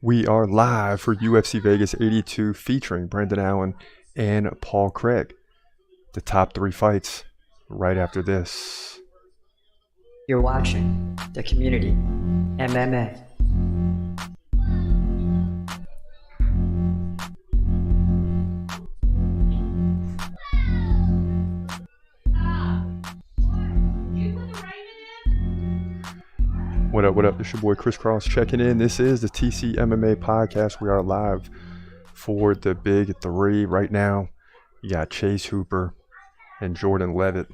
We are live for UFC Vegas 82 featuring Brendan Allen and Paul Craig. The top three fights right after this. You're watching The Community MMA. What up? This is your boy Chris Cross checking in. This is the TCMMA podcast. We are live for the big three right now. You got Chase Hooper and Jordan Levitt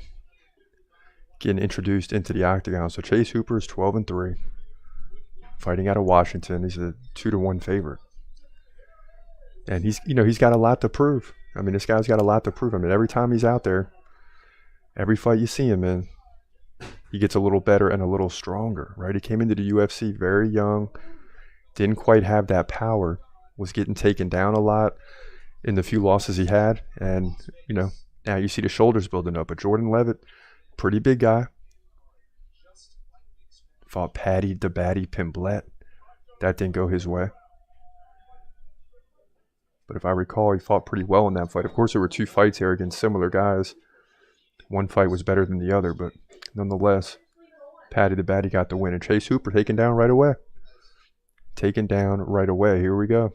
getting introduced into the octagon. So Chase Hooper is 12-3, fighting out of Washington. He's a 2-1 favorite, and he's got a lot to prove. I mean, this guy's got a lot to prove. I mean, every time he's out there, every fight you see him in, he gets a little better and a little stronger, right? He came into the UFC very young, didn't quite have that power, was getting taken down a lot in the few losses he had. And, now you see the shoulders building up. But Jordan Levitt, pretty big guy. Fought Paddy the Baddy Pimblett. That didn't go his way. But if I recall, he fought pretty well in that fight. Of course, there were two fights here against similar guys. One fight was better than the other, but nonetheless, Paddy the Baddy got the win. And Chase Hooper taken down right away. Here we go.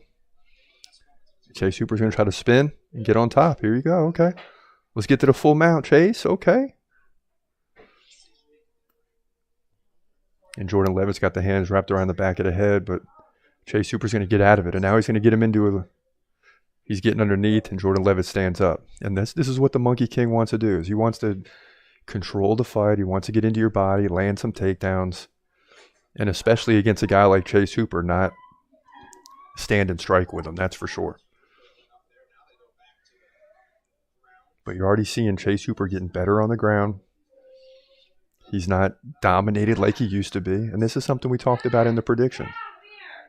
Chase Hooper's going to try to spin and get on top. Here you go. Okay. Let's get to the full mount, Chase. Okay. And Jordan Levitt's got the hands wrapped around the back of the head, but Chase Hooper's going to get out of it. And now he's going to get him into he's getting underneath, and Jordan Levitt stands up. And this is what the Monkey King wants to do. Is he wants to control the fight. He wants to get into your body, land some takedowns, and especially against a guy like Chase Hooper, not stand and strike with him. That's for sure. But you're already seeing Chase Hooper getting better on the ground. He's not dominated like he used to be. And this is something we talked about in the prediction,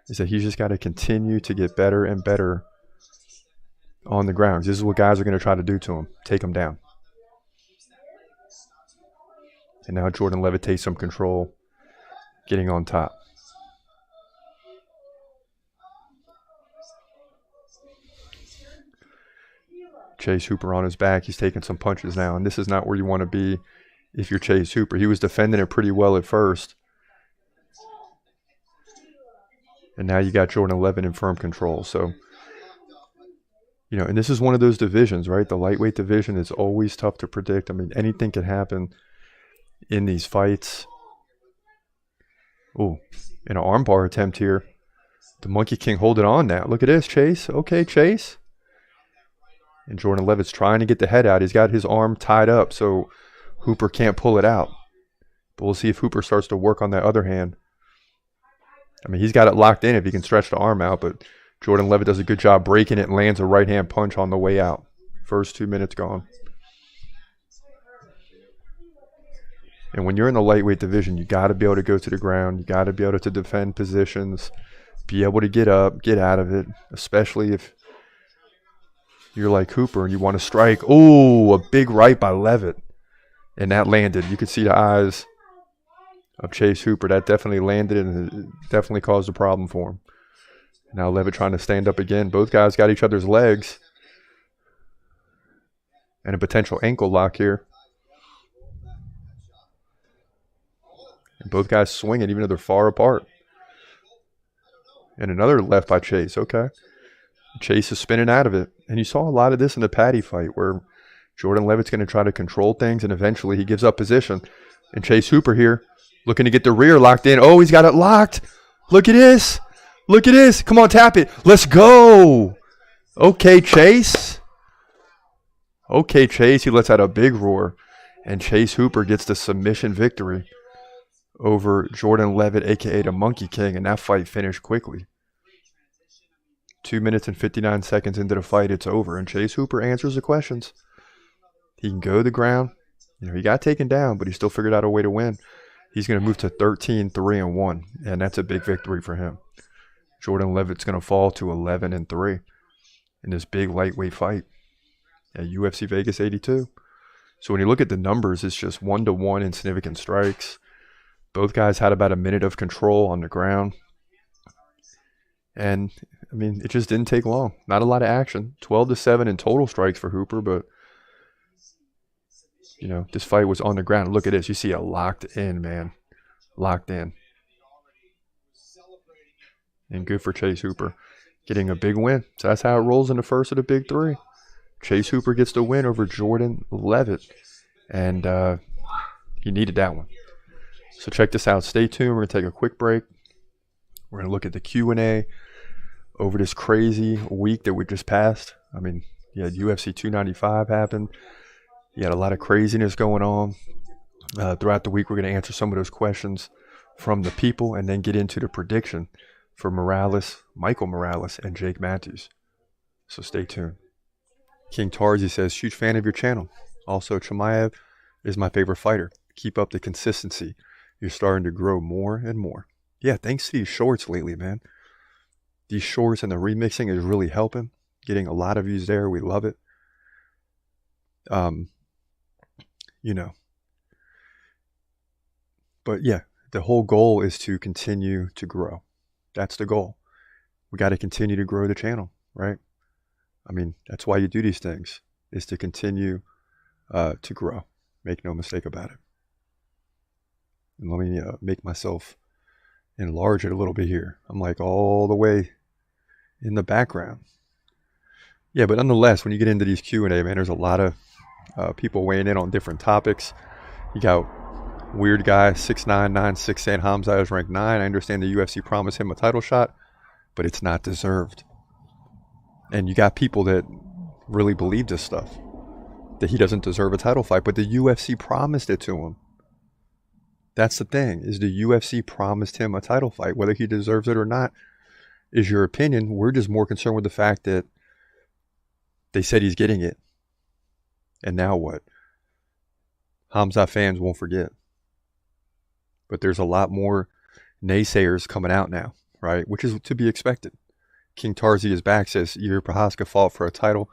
is that he's just got to continue to get better and better on the ground. This is what guys are going to try to do to him, take him down. And now Jordan Levitt takes some control, getting on top. Chase Hooper on his back. He's taking some punches now, and this is not where you want to be if you're Chase Hooper. He was defending it pretty well at first. And now you got Jordan Levitt in firm control. So, and this is one of those divisions, right? The lightweight division is always tough to predict. I mean, anything can happen in these fights. Oh, an armbar attempt here. The Monkey King holding on now. Look at this, Chase. Okay, Chase. And Jordan Levitt's trying to get the head out. He's got his arm tied up, so Hooper can't pull it out. But we'll see if Hooper starts to work on that other hand. I mean, he's got it locked in if he can stretch the arm out, but Jordan Levitt does a good job breaking it and lands a right-hand punch on the way out. First 2 minutes gone. And when you're in the lightweight division, you got to be able to go to the ground. You got to be able to defend positions, be able to get up, get out of it, especially if you're like Hooper and you want to strike. Oh, a big right by Levitt. And that landed. You could see the eyes of Chase Hooper. That definitely landed, and it definitely caused a problem for him. Now Levitt trying to stand up again. Both guys got each other's legs. And a potential ankle lock here. And both guys swinging even though they're far apart. And another left by Chase. Okay. Chase is spinning out of it. And you saw a lot of this in the Paddy fight where Jordan Levitt's going to try to control things, and eventually he gives up position. And Chase Hooper here looking to get the rear locked in. Oh, he's got it locked. Look at this. Look at this. Come on, tap it. Let's go. Okay, Chase. Okay, Chase. He lets out a big roar. And Chase Hooper gets the submission victory over Jordan Levitt, a.k.a. the Monkey King. And that fight finished quickly. 2 minutes and 59 seconds into the fight, it's over. And Chase Hooper answers the questions. He can go to the ground. He got taken down, but he still figured out a way to win. He's going to move to 13-3-1. And that's a big victory for him. Jordan Levitt's going to fall to 11-3 in this big lightweight fight at UFC Vegas 82. So when you look at the numbers, it's just 1-1 in significant strikes. Both guys had about a minute of control on the ground. And, I mean, it just didn't take long. Not a lot of action. 12-7 in total strikes for Hooper, but, you know, this fight was on the ground. Look at this. You see it locked in, man. Locked in. And good for Chase Hooper getting a big win. So that's how it rolls in the first of the big three. Chase Hooper gets the win over Jordan Levitt. And he needed that one. So check this out. Stay tuned. We're going to take a quick break. We're going to look at the Q&A over this crazy week that we just passed. I mean, you had UFC 295 happen. You had a lot of craziness going on. Throughout the week, we're going to answer some of those questions from the people and then get into the prediction for Michael Morales, and Jake Matthews. So stay tuned. King Tarzi says, huge fan of your channel. Also, Chimaev is my favorite fighter. Keep up the consistency. You're starting to grow more and more. Yeah, thanks to these shorts lately, man. These shorts and the remixing is really helping. Getting a lot of views there. We love it. You know. But yeah, the whole goal is to continue to grow. That's the goal. We got to continue to grow the channel, right? I mean, that's why you do these things, is to continue to grow. Make no mistake about it. And let me make myself enlarge it a little bit here. I'm like all the way in the background. Yeah, but nonetheless, when you get into these Q&A, man, there's a lot of people weighing in on different topics. You got Weird Guy 699 saying Hamza is ranked 9. I understand the UFC promised him a title shot, but it's not deserved. And you got people that really believe this stuff, that he doesn't deserve a title fight, but the UFC promised it to him. That's the thing, is the UFC promised him a title fight. Whether he deserves it or not is your opinion. We're just more concerned with the fact that they said he's getting it. And now what? Hamza fans won't forget. But there's a lot more naysayers coming out now, right? Which is to be expected. King Tarzi is back, says Yuri Prochazka fought for a title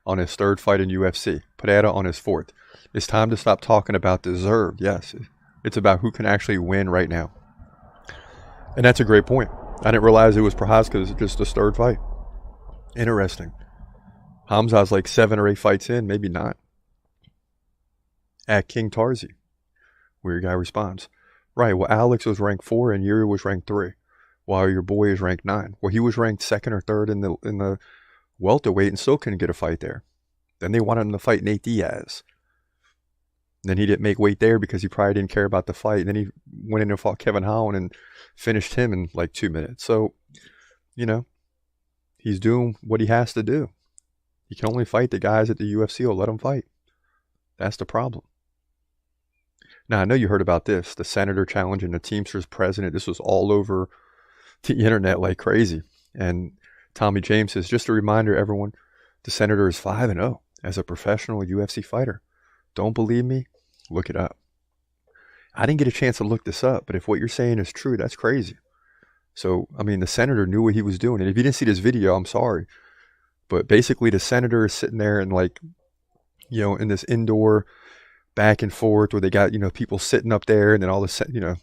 on his 3rd fight in UFC. Pereira on his 4th. It's time to stop talking about deserved. Yes, it's about who can actually win right now. And that's a great point. I didn't realize it was Prochazka's just his 3rd fight. Interesting. Hamza's like 7 or 8 fights in, maybe not. At King Tarzi. Weird Guy responds. Right, well, Alex was ranked 4 and Yuri was ranked 3, while your boy is ranked 9. Well, he was ranked 2nd or 3rd in the welterweight and still couldn't get a fight there. Then they wanted him to fight Nate Diaz. Then he didn't make weight there because he probably didn't care about the fight. And then he went in and fought Kevin Holland and finished him in like 2 minutes. So, you know, he's doing what he has to do. He can only fight the guys at the UFC will let him fight. That's the problem. Now, I know you heard about this, the senator challenging the Teamsters president. This was all over the internet like crazy. And Tommy James says, just a reminder, everyone, the senator is 5-0 as a professional UFC fighter. Don't believe me? Look it up. I didn't get a chance to look this up, but if what you're saying is true, that's crazy. So, I mean, the senator knew what he was doing. And if you didn't see this video, I'm sorry. But basically, the senator is sitting there and like, you know, in this indoor back and forth where they got, you know, people sitting up there and then all the, you know,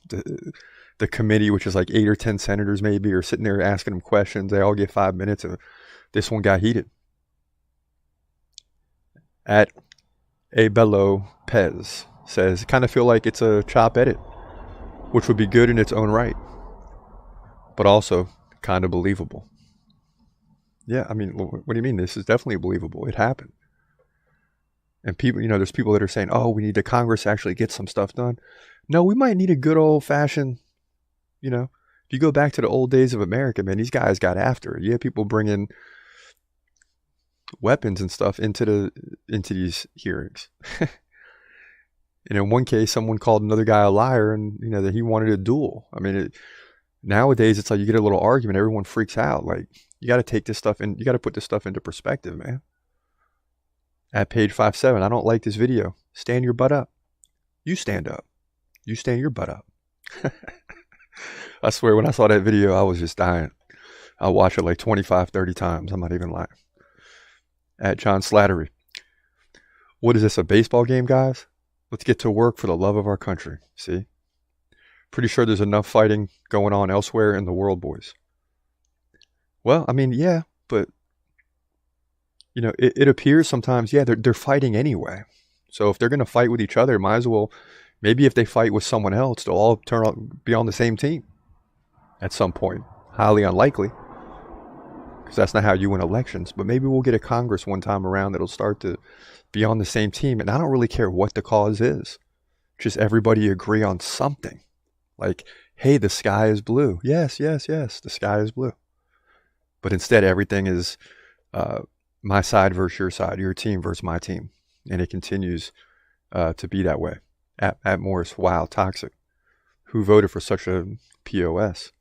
the committee, which is like 8 or 10 senators maybe, are sitting there asking them questions. They all get 5 minutes and this one got heated. At Abello Pez says, kind of feel like it's a chop edit, which would be good in its own right, but also kind of believable. Yeah, I mean, what do you mean? This is definitely believable. It happened. And people, you know, there's people that are saying, oh, we need the Congress to actually get some stuff done. No, we might need a good old fashioned, you know, if you go back to the old days of America, man, these guys got after it. You had people bringing weapons and stuff into these hearings. And in one case, someone called another guy a liar and, you know, that he wanted a duel. I mean, nowadays, it's like you get a little argument, everyone freaks out. Like, you got to take this stuff in, you got to put this stuff into perspective, man. At page 57, I don't like this video. Stand your butt up. You stand up. You stand your butt up. I swear, when I saw that video, I was just dying. I watched it like 25, 30 times. I'm not even lying. At John Slattery. What is this, a baseball game, guys? Let's get to work for the love of our country. See? Pretty sure there's enough fighting going on elsewhere in the world, boys. Well, I mean, yeah, but it appears sometimes, yeah, they're fighting anyway. So if they're going to fight with each other, might as well, maybe if they fight with someone else, they'll all turn out be on the same team at some point. Highly unlikely, because that's not how you win elections. But maybe we'll get a Congress one time around that'll start to be on the same team. And I don't really care what the cause is. Just everybody agree on something. Like, hey, the sky is blue. Yes, yes, yes, the sky is blue. But instead, everything is my side versus your side, your team versus my team. And it continues to be that way. At Morris, wow, toxic. Who voted for such a POS?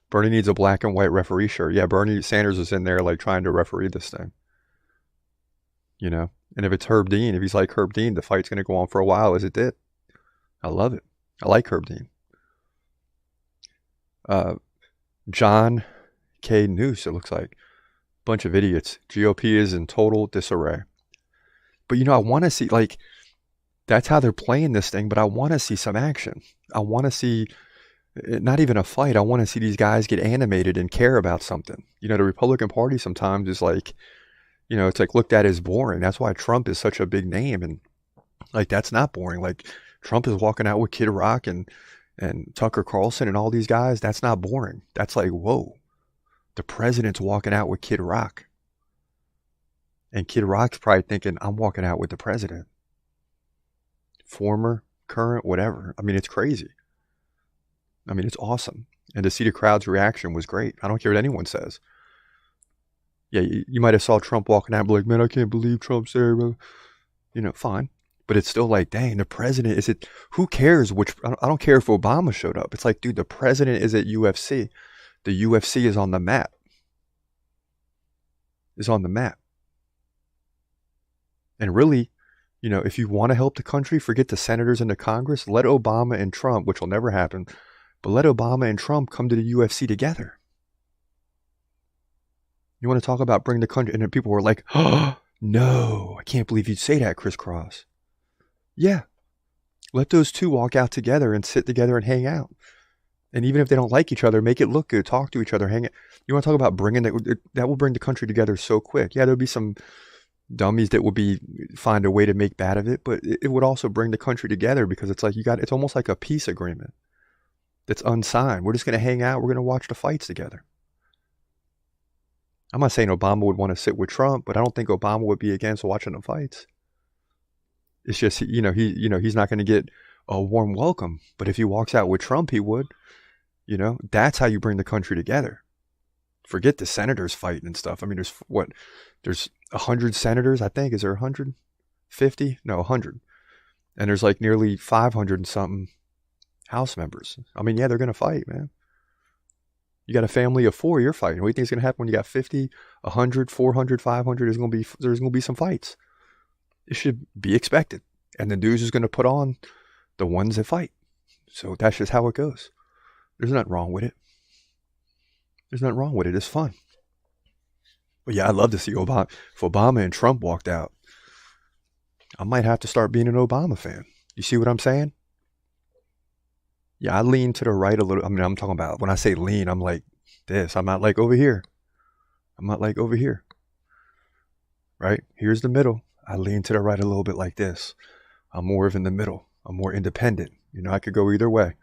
Bernie needs a black and white referee shirt. Yeah, Bernie Sanders is in there like trying to referee this thing. And if it's Herb Dean, if he's like Herb Dean, the fight's going to go on for a while as it did. I love it. I like Herb Dean. John K. Noose, it looks like. Bunch of idiots. GOP is in total disarray. But I want to see, like, that's how they're playing this thing, but I want to see some action. I want to see, not even a fight, I want to see these guys get animated and care about something. The Republican Party sometimes is like, it's like looked at as boring. That's why Trump is such a big name. And like, that's not boring. Like, Trump is walking out with Kid Rock and Tucker Carlson and all these guys. That's not boring. That's like, whoa, the president's walking out with Kid Rock. And Kid Rock's probably thinking, I'm walking out with the president. Former, current, whatever. I mean, it's crazy. I mean, it's awesome. And to see the crowd's reaction was great. I don't care what anyone says. Yeah, you might have saw Trump walking out and be like, man, I can't believe Trump's there. Fine. But it's still like, dang, the president, who cares I don't care if Obama showed up. It's like, dude, the president is at UFC. The UFC is on the map. Is on the map. And really, if you want to help the country, forget the senators and the Congress. Let Obama and Trump, which will never happen, but let Obama and Trump come to the UFC together. You want to talk about bring the country, and then people were like, oh, no, I can't believe you'd say that, Chris Cross. Yeah, let those two walk out together and sit together and hang out. And even if they don't like each other, make it look good, talk to each other, hang out. You want to talk about that will bring the country together so quick. Yeah, there'll be some dummies that would find a way to make bad of it, but it would also bring the country together because it's like it's almost like a peace agreement that's unsigned. We're just going to hang out. We're going to watch the fights together. I'm not saying Obama would want to sit with Trump, but I don't think Obama would be against watching the fights. It's just, he's not going to get a warm welcome, but if he walks out with Trump, he would. That's how you bring the country together. Forget the senators fighting and stuff. I mean, there's 100 senators, I think. Is there 150? No, 100. And there's like nearly 500 and something House members. I mean, yeah, they're going to fight, man. You got a family of 4, you're fighting. What do you think is going to happen when you got 50, 100, 400, 500? There's going to be some fights. It should be expected. And the news is going to put on the ones that fight. So that's just how it goes. There's nothing wrong with it. There's nothing wrong with it. It's fun. But yeah, I'd love to see Obama. If Obama and Trump walked out, I might have to start being an Obama fan. You see what I'm saying? Yeah, I lean to the right a little. I mean, I'm talking about, when I say lean, I'm like this. I'm not like over here. I'm not like over here. Right? Here's the middle. I lean to the right a little bit like this. I'm more of in the middle. I'm more independent. I could go either way.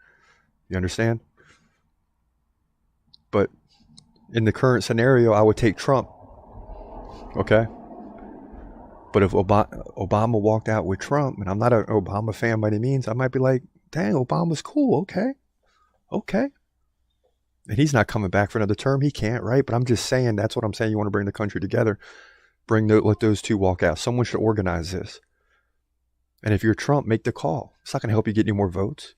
You understand? But in the current scenario, I would take Trump. Okay? But if Obama walked out with Trump, and I'm not an Obama fan by any means, I might be like, dang, Obama's cool. Okay. And he's not coming back for another term. He can't, right? But I'm just saying, that's what I'm saying. You want to bring the country together. Let those two walk out. Someone should organize this. And if you're Trump, make the call. It's not going to help you get any more votes.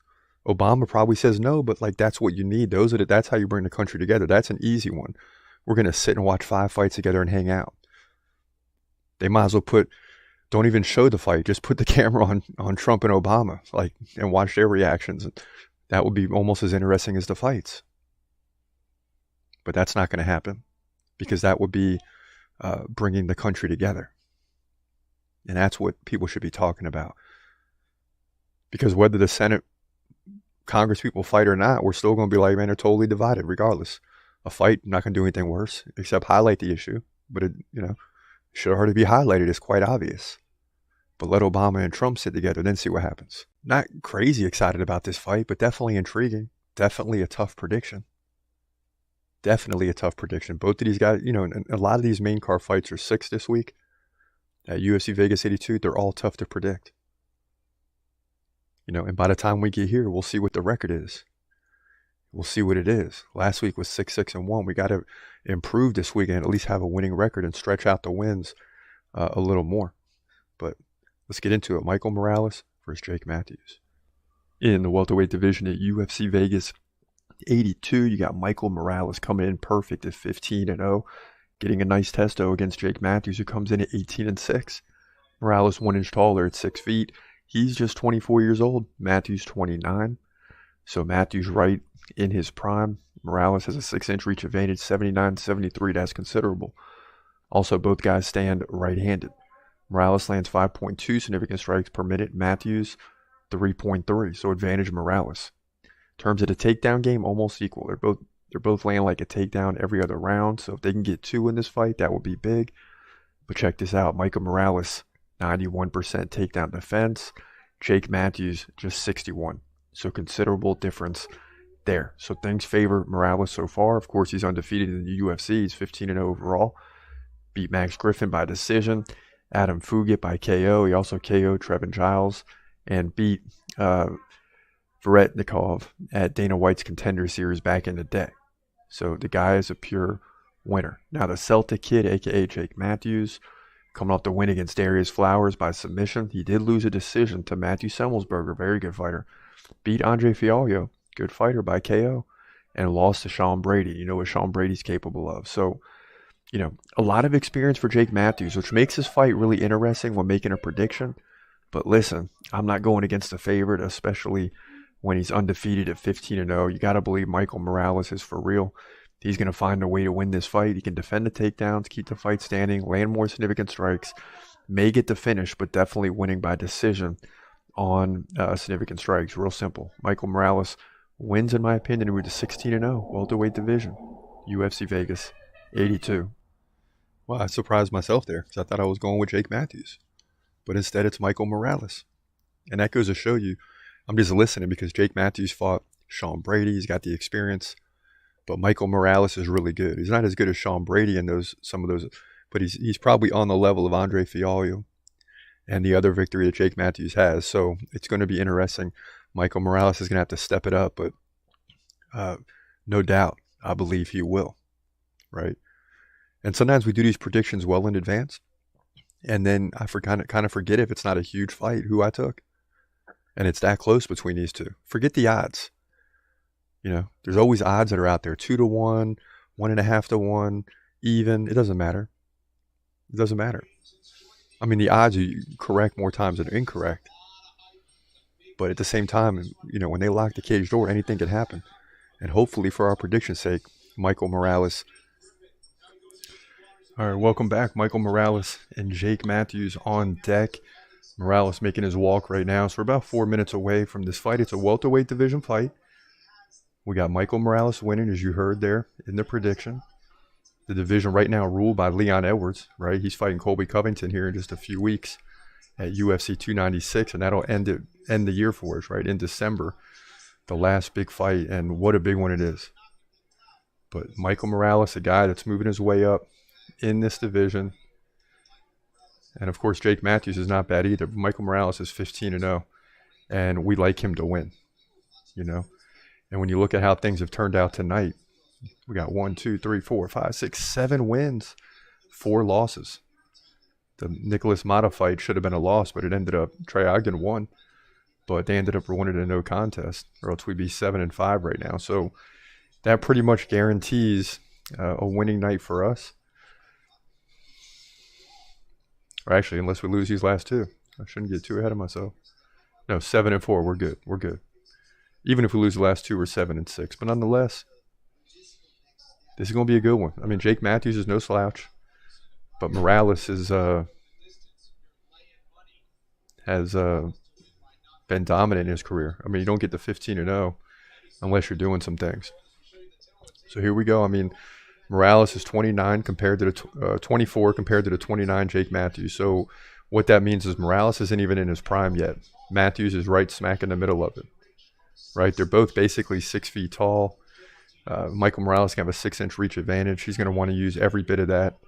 Obama probably says no, but like, that's what you need. That's how you bring the country together. That's an easy one. We're going to sit and watch 5 fights together and hang out. They might as well don't even show the fight. Just put the camera on Trump and Obama, and watch their reactions. That would be almost as interesting as the fights. But that's not going to happen, because that would be bringing the country together. And that's what people should be talking about. Because whether the Senate, Congress people fight or not, we're still going to be like, man, they're totally divided regardless. a fight. I'm not going to do anything worse except highlight the issue. But it, should already be highlighted. It's quite obvious. But let Obama and Trump sit together, then see what happens. Not crazy excited about this fight, but definitely intriguing. Definitely a tough prediction. Definitely a tough prediction. Both of these guys, and a lot of these main card fights are 6 this week. At UFC Vegas 82, they're all tough to predict. And by the time we get here, we'll see what the record is. We'll see what it is. Last week was 6-6-1. We got to improve this week and at least have a winning record and stretch out the wins a little more. But let's get into it. Michael Morales versus Jake Matthews. In the welterweight division at UFC Vegas 82, you got Michael Morales coming in perfect at 15-0, getting a nice testo against Jake Matthews, who comes in at 18-6. Morales 1 inch taller at 6 feet. He's just 24 years old. Matthews 29. So Matthews right in his prime. Morales has a 6-inch reach advantage, 79-73. That's considerable. Also, both guys stand right-handed. Morales lands 5.2 significant strikes per minute. Matthews 3.3. So advantage Morales. In terms of the takedown game, almost equal. They're both laying like a takedown every other round. So if they can get 2 in this fight, that would be big. But check this out. Michael Morales, 91% takedown defense. Jake Matthews, just 61. So considerable difference there. So things favor Morales so far. Of course, he's undefeated in the UFC. He's 15-0 overall. Beat Max Griffin by decision. Adam Fugit by KO. He also KO'd Trevin Giles and beat Veretnikov at Dana White's Contender Series back in the day. So the guy is a pure winner. Now the Celtic Kid, a.k.a. Jake Matthews, coming off the win against Darius Flowers by submission. He did lose a decision to Matthew Semmelsberger, very good fighter. Beat Andre Fialho, good fighter, by KO, and lost to Sean Brady. You know what Sean Brady's capable of. So, a lot of experience for Jake Matthews, which makes this fight really interesting when making a prediction. But listen, I'm not going against the favorite, especially when he's undefeated at 15-0. You got to believe Michael Morales is for real. He's going to find a way to win this fight. He can defend the takedowns, keep the fight standing, land more significant strikes, may get the finish, but definitely winning by decision on significant strikes. Real simple. Michael Morales wins, in my opinion, with a 16-0 welterweight division. UFC Vegas 82. Well, I surprised myself there because I thought I was going with Jake Matthews. But instead, it's Michael Morales. And that goes to show you, I'm just listening because Jake Matthews fought Sean Brady. He's got the experience. But Michael Morales is really good. He's not as good as Sean Brady in some of those, but he's probably on the level of Andre Fialho and the other victory that Jake Matthews has. So it's going to be interesting. Michael Morales is going to have to step it up, but no doubt, I believe he will, right? And sometimes we do these predictions well in advance, and then I kind of forget, if it's not a huge fight, who I took. And it's that close between these two. Forget the odds. There's always odds that are out there. 2-1, 1.5-1, even. It doesn't matter. It doesn't matter. I mean, the odds are correct more times than incorrect. But at the same time, when they lock the cage door, anything can happen. And hopefully, for our prediction's sake, Michael Morales. All right, welcome back. Michael Morales and Jake Matthews on deck. Morales making his walk right now. So we're about 4 minutes away from this fight. It's a welterweight division fight. We got Michael Morales winning, as you heard there in the prediction. The division right now ruled by Leon Edwards, right? He's fighting Colby Covington here in just a few weeks at UFC 296, and that'll end the year for us, right? In December, the last big fight, and what a big one it is. But Michael Morales, a guy that's moving his way up in this division. And, of course, Jake Matthews is not bad either. Michael Morales is 15-0, and we like him to win, And when you look at how things have turned out tonight, we got 1, 2, 3, 4, 5, 6, 7 wins, 4 losses. The Nicholas Mata fight should have been a loss, but it ended up Trey Ogden won. But they ended up winning a no contest, or else we'd be 7-5 right now. So that pretty much guarantees a winning night for us. Or actually, unless we lose these last 2. I shouldn't get too ahead of myself. No, 7-4. We're good. We're good. Even if we lose the last 2, we're 7-6. But nonetheless, this is going to be a good one. I mean, Jake Matthews is no slouch, but Morales has been dominant in his career. I mean, you don't get to 15-0 unless you're doing some things. So here we go. I mean, Morales is 29 compared to the 24 compared to the 29 Jake Matthews. So what that means is Morales isn't even in his prime yet. Matthews is right smack in the middle of it. Right, they're both basically 6 feet tall. Michael Morales can have a 6-inch reach advantage. He's going to want to use every bit of that.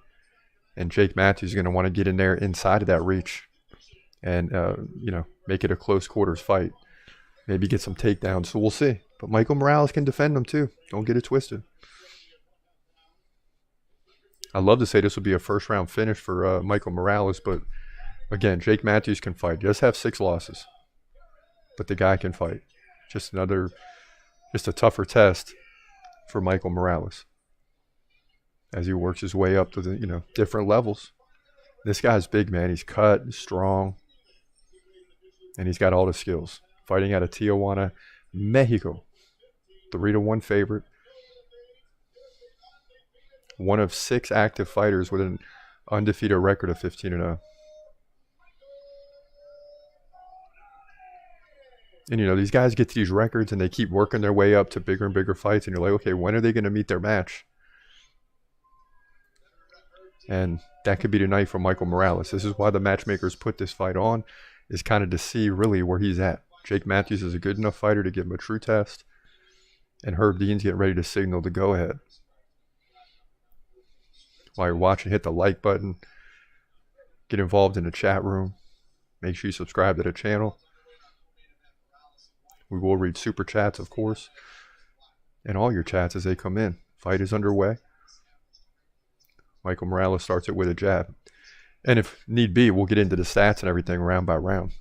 And Jake Matthews is going to want to get in there inside of that reach and, make it a close quarters fight. Maybe get some takedowns. So we'll see. But Michael Morales can defend them too. Don't get it twisted. I'd love to say this would be a first-round finish for Michael Morales. But, again, Jake Matthews can fight. He does have 6 losses. But the guy can fight. Just a tougher test for Michael Morales as he works his way up to the, different levels. This guy's big, man. He's cut, he's strong, and he's got all the skills. Fighting out of Tijuana, Mexico. 3-1 favorite. One of 6 active fighters with an undefeated record of 15-0. And, these guys get to these records and they keep working their way up to bigger and bigger fights. And you're like, okay, when are they going to meet their match? And that could be tonight for Michael Morales. This is why the matchmakers put this fight on, is kind of to see really where he's at. Jake Matthews is a good enough fighter to give him a true test. And Herb Dean's getting ready to signal the go-ahead. While you're watching, hit the like button. Get involved in the chat room. Make sure you subscribe to the channel. We will read super chats, of course, and all your chats as they come in. Fight is underway. Michael Morales starts it with a jab. And if need be, we'll get into the stats and everything round by round.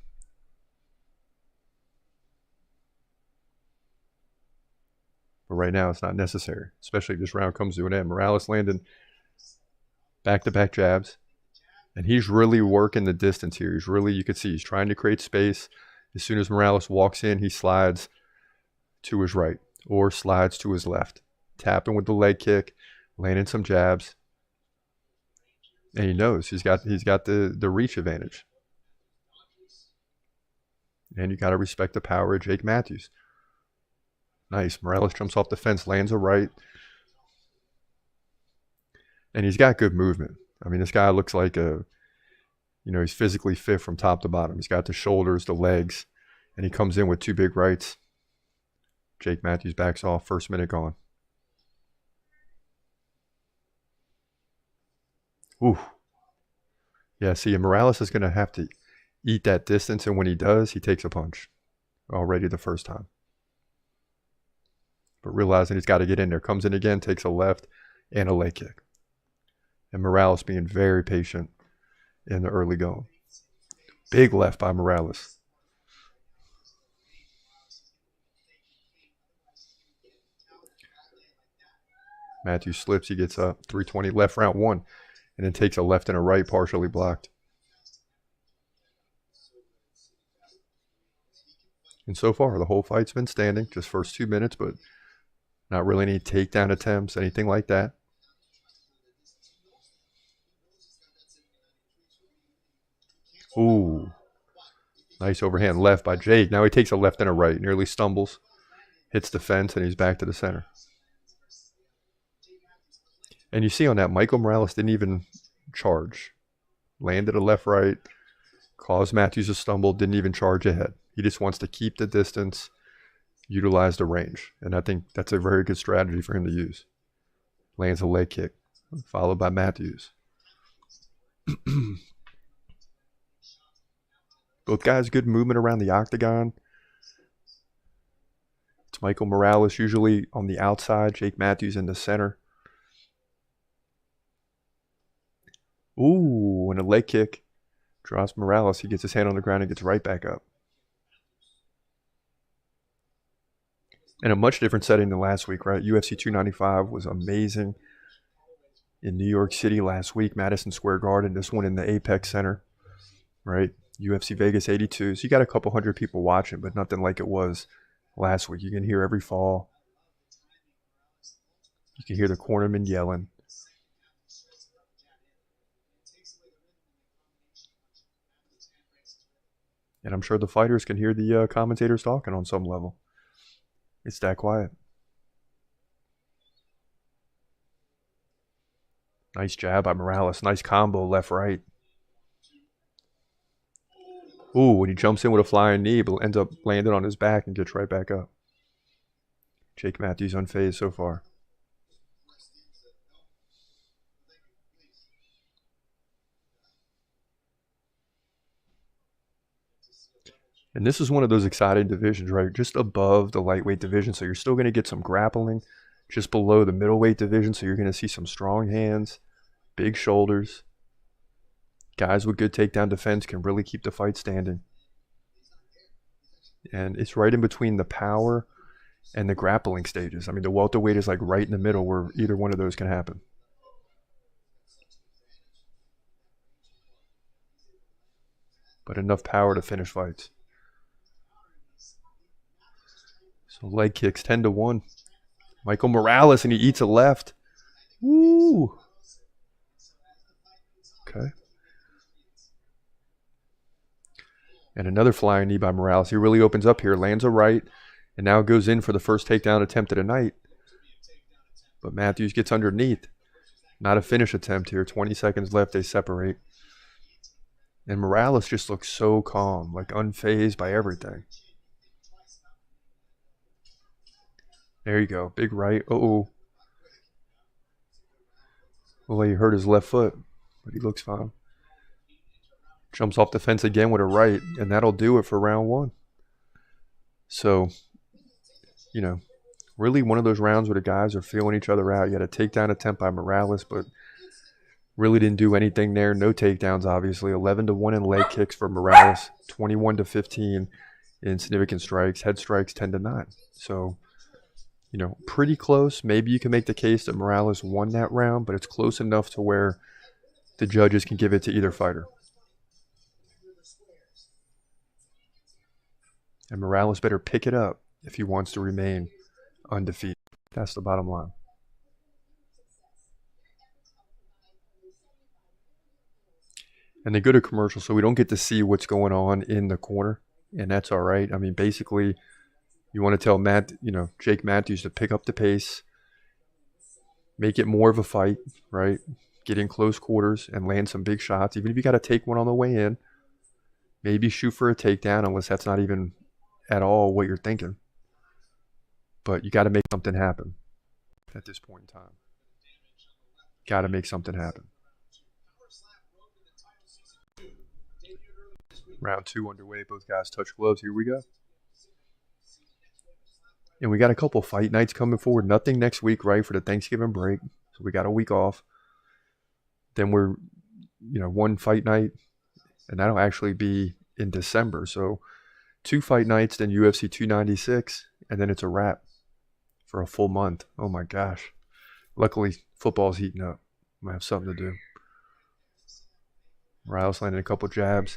But right now, it's not necessary, especially if this round comes to an end. Morales landing back-to-back jabs. And he's really working the distance here. You could see he's trying to create space. As soon as Morales walks in, he slides to his right or slides to his left. Tapping with the leg kick, landing some jabs. And he knows he's got the reach advantage. And you got to respect the power of Jake Matthews. Nice. Morales jumps off the fence, lands a right. And he's got good movement. I mean, this guy looks like he's physically fit from top to bottom. He's got the shoulders, the legs, and he comes in with 2 big rights. Jake Matthews backs off. First minute gone. Ooh. Yeah, see, Morales is going to have to eat that distance, and when he does, he takes a punch already the first time. But realizing he's got to get in there. Comes in again, takes a left and a leg kick. And Morales being very patient in the early going. Big left by Morales. Matthews slips, he gets up. 320 left, round 1. And then takes a left and a right, partially blocked. And so far, the whole fight's been standing. Just first 2 minutes, but not really any takedown attempts, anything like that. Ooh. Nice overhand left by Jake. Now he takes a left and a right. Nearly stumbles. Hits the fence, and he's back to the center. And you see on that, Michael Morales didn't even charge. Landed a left-right. Caused Matthews to stumble. Didn't even charge ahead. He just wants to keep the distance. Utilize the range. And I think that's a very good strategy for him to use. Lands a leg kick. Followed by Matthews. Both guys, good movement around the octagon. It's Michael Morales usually on the outside. Jake Matthews in the center. Ooh, and a leg kick. Drops Morales. He gets his hand on the ground and gets right back up. In a much different setting than last week, right? UFC 295 was amazing in New York City last week, Madison Square Garden. This one in the Apex Center, right? UFC Vegas 82. So you got a couple hundred people watching, but nothing like it was last week. You can hear every fall. You can hear the cornerman yelling. And I'm sure the fighters can hear the commentators talking on some level. It's that quiet. Nice jab by Morales. Nice combo left-right. Ooh, when he jumps in with a flying knee, but ends up landing on his back and gets right back up. Jake Matthews unfazed so far. And this is one of those exciting divisions, right? Just above the lightweight division, so you're still going to get some grappling. Just below the middleweight division, so you're going to see some strong hands, big shoulders. Guys with good takedown defense can really keep the fight standing. And it's right in between the power and the grappling stages. I mean, the welterweight is like right in the middle where either one of those can happen. But enough power to finish fights. So leg kicks 10-1. Michael Morales, and he eats a left. Woo! Okay. And another flying knee by Morales. He really opens up here, lands a right, and now goes in for the first takedown attempt of the night. But Matthews gets underneath. Not a finish attempt here. 20 seconds left. They separate. And Morales just looks so calm, like unfazed by everything. There you go. Big right. Uh-oh. Well, he hurt his left foot, but he looks fine. Jumps off the fence again with a right, and that'll do it for round one. So, you know, really one of those rounds where the guys are feeling each other out. You had a takedown attempt by Morales, but really didn't do anything there. No takedowns, obviously. 11-1 in leg kicks for Morales. 21-15 in significant strikes. Head strikes 10-9. So, you know, pretty close. Maybe you can make the case that Morales won that round, but it's close enough to where the judges can give it to either fighter. And Morales better pick it up if he wants to remain undefeated. That's the bottom line. And they go to commercial, so we don't get to see what's going on in the corner, and that's all right. I mean, basically, you want to tell Jake Matthews to pick up the pace, make it more of a fight, right? Get in close quarters and land some big shots. Even if you got to take one on the way in, maybe shoot for a takedown, unless that's not even at all what you're thinking. But you got to make something happen at this point in time. Got to make something happen. Round two underway. Both guys touch gloves. Here we go. And we got a couple fight nights coming forward. Nothing next week, right, for the Thanksgiving break. So we got a week off. Then we're, one fight night, and that'll actually be in December. So 2 fight nights, then UFC 296, and then it's a wrap for a full month. Oh my gosh. Luckily, football's heating up. I have something to do. Morales landing a couple jabs.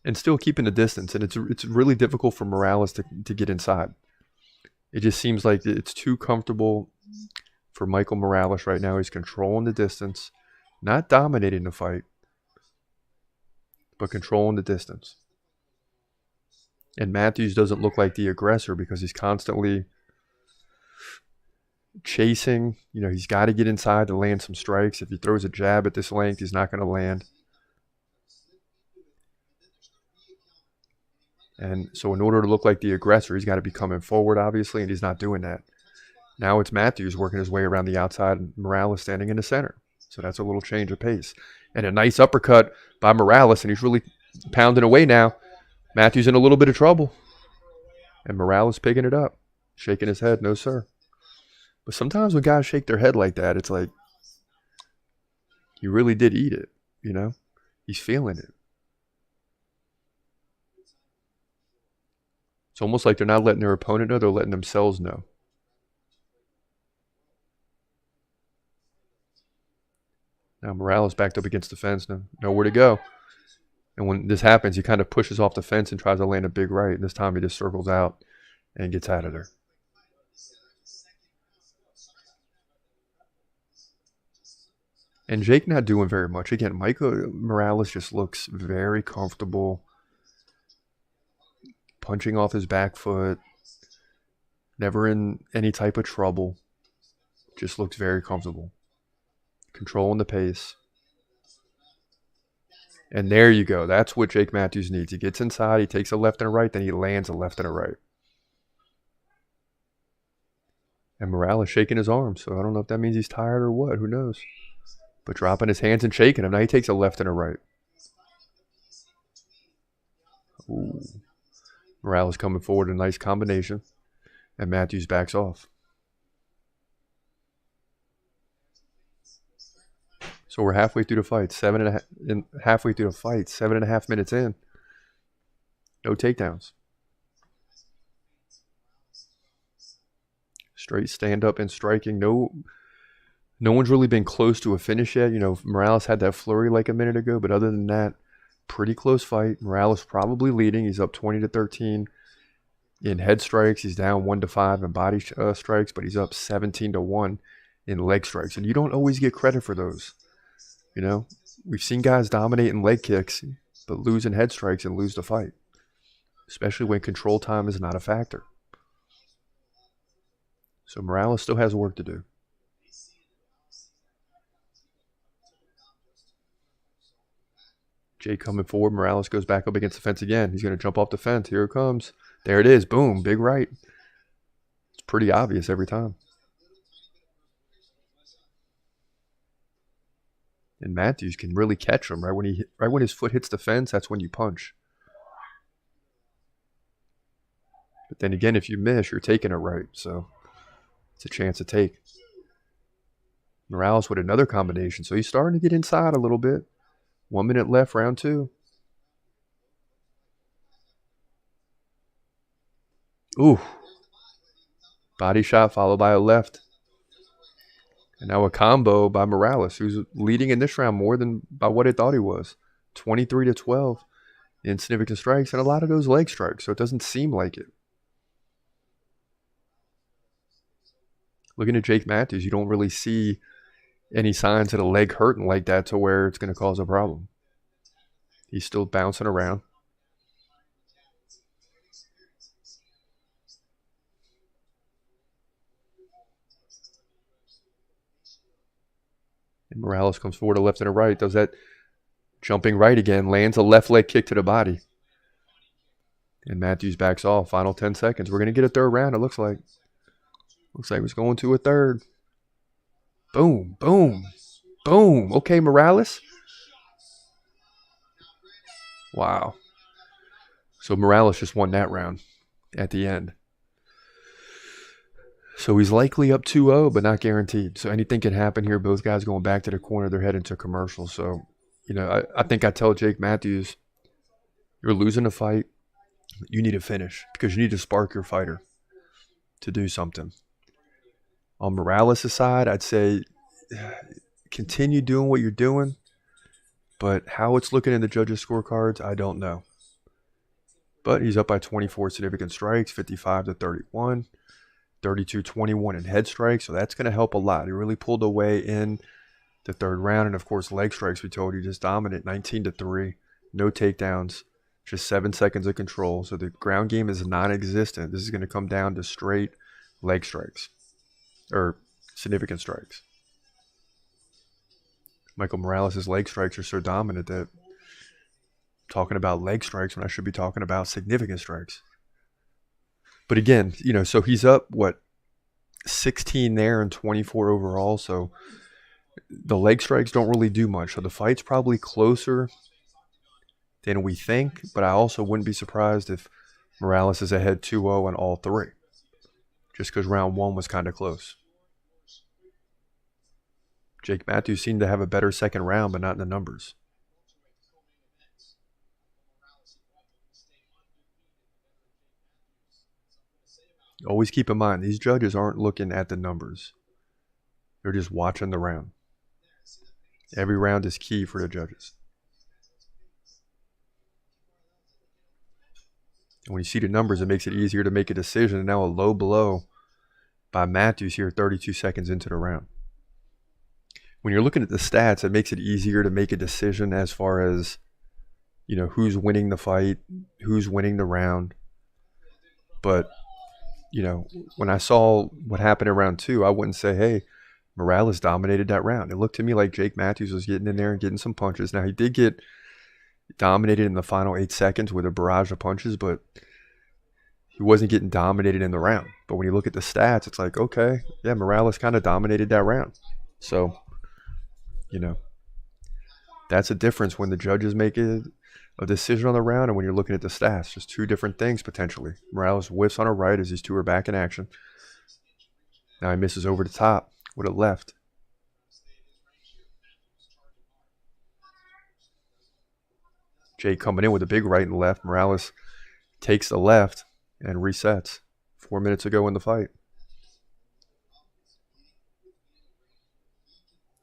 And still keeping the distance. And it's really difficult for Morales to get inside. It just seems like it's too comfortable for Michael Morales right now. He's controlling the distance. Not dominating the fight, but controlling the distance. And Matthews doesn't look like the aggressor because he's constantly chasing. He's got to get inside to land some strikes. If he throws a jab at this length, he's not going to land. And so in order to look like the aggressor, he's got to be coming forward, obviously, and he's not doing that. Now it's Matthews working his way around the outside and Morales standing in the center. So that's a little change of pace. And a nice uppercut by Morales, and he's really pounding away now. Matthews in a little bit of trouble. And Morales picking it up, shaking his head, no sir. But sometimes when guys shake their head like that, it's like he really did eat it, He's feeling it. It's almost like they're not letting their opponent know, they're letting themselves know. Now Morales backed up against the fence, nowhere to go. And when this happens, he kind of pushes off the fence and tries to land a big right. And this time he just circles out and gets out of there. And Jake not doing very much. Again, Michael Morales just looks very comfortable. Punching off his back foot. Never in any type of trouble. Just looks very comfortable. controlling the pace. And there you go. That's what Jake Matthews needs. He gets inside, he takes a left and a right, then he lands a left and a right. And Morales shaking his arms, so I don't know if that means he's tired or what. Who knows? But dropping his hands and shaking him. Now he takes a left and a right. Ooh. Morales coming forward, a nice combination. And Matthews backs off. So we're halfway through the fight. 7.5 minutes in. No takedowns. Straight stand up and striking. No one's really been close to a finish yet. You know, Morales had that flurry like a minute ago, but other than that, pretty close fight. Morales probably leading. He's up 20-13 in head strikes. He's down 1-5 in body strikes, but he's up 17-1 in leg strikes. And you don't always get credit for those. You know, we've seen guys dominate in leg kicks, but lose in head strikes and lose the fight, especially when control time is not a factor. So Morales still has work to do. Jake coming forward. Morales goes back up against the fence again. He's going to jump off the fence. Here it comes. There it is. Boom. Big right. It's pretty obvious every time. And Matthews can really catch him right when his foot hits the fence. That's when you punch. But then again, if you miss, you're taking it right. So it's a chance to take. Morales with another combination. So he's starting to get inside a little bit. 1 minute left, round 2. Ooh. Body shot followed by a left. And now a combo by Morales, who's leading in this round more than by what I thought he was. 23-12 in significant strikes, and a lot of those leg strikes, so it doesn't seem like it. Looking at Jake Matthews, you don't really see any signs of the leg hurting like that to where it's going to cause a problem. He's still bouncing around. And Morales comes forward, a left and a right, does that jumping right again, lands a left leg kick to the body. And Matthews backs off. Final 10 seconds. We're going to get a third round, it looks like. Looks like it's going to a third. Boom, boom, boom. Okay, Morales. Wow. So Morales just won that round at the end. So he's likely up 2-0, but not guaranteed. So anything can happen here. Both guys going back to the corner. They're heading to commercial. So, you know, I think I tell Jake Matthews, you're losing the fight. You need to finish because you need to spark your fighter to do something. On Morales' side, I'd say continue doing what you're doing, but how it's looking in the judges' scorecards, I don't know. But he's up by 24 significant strikes, 55-31, 32-21 in head strikes, so that's going to help a lot. He really pulled away in the third round, and of course, leg strikes, we told you, just dominant, 19-3, no takedowns, just 7 seconds of control. So the ground game is non-existent. This is going to come down to straight leg strikes. Or significant strikes. Michael Morales' leg strikes are so dominant that I'm talking about leg strikes when I should be talking about significant strikes. But again, you know, so he's up, 16 there and 24 overall. So the leg strikes don't really do much. So the fight's probably closer than we think. But I also wouldn't be surprised if Morales is ahead 2-0 on all three. Just because round 1 was kind of close. Jake Matthews seemed to have a better second round, but not in the numbers. Always keep in mind, these judges aren't looking at the numbers. They're just watching the round. Every round is key for the judges. And when you see the numbers, it makes it easier to make a decision. And now a low blow by Matthews here 32 seconds into the round. When you're looking at the stats, it makes it easier to make a decision as far as, you know, who's winning the fight, who's winning the round. But, you know, when I saw what happened in round 2, I wouldn't say, hey, Morales dominated that round. It looked to me like Jake Matthews was getting in there and getting some punches. Now, he did get dominated in the final 8 seconds with a barrage of punches, but he wasn't getting dominated in the round. But when you look at the stats, it's like, okay, yeah, Morales kind of dominated that round. So, that's a difference when the judges make a decision on the round and when you're looking at the stats. Just two different things potentially. Morales whiffs on a right as these two are back in action. Now he misses over the top with a left. Jake coming in with a big right and left. Morales takes the left and resets 4 minutes ago in the fight.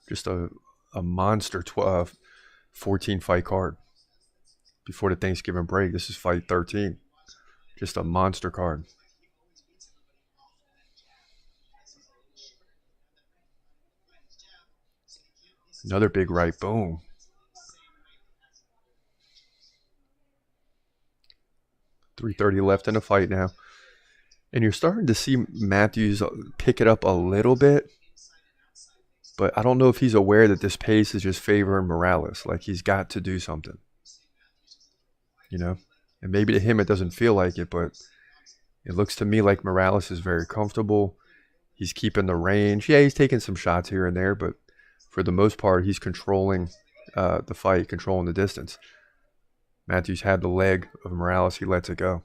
Just a monster 14 fight card before the Thanksgiving break. This is fight 13. Just a monster card. Another big right. Boom. .330 left in the fight now. And you're starting to see Matthews pick it up a little bit. But I don't know if he's aware that this pace is just favoring Morales. Like, he's got to do something. And maybe to him it doesn't feel like it, but it looks to me like Morales is very comfortable. He's keeping the range. Yeah, he's taking some shots here and there, but for the most part, he's controlling the fight, controlling the distance. Matthews had the leg of Morales. He lets it go.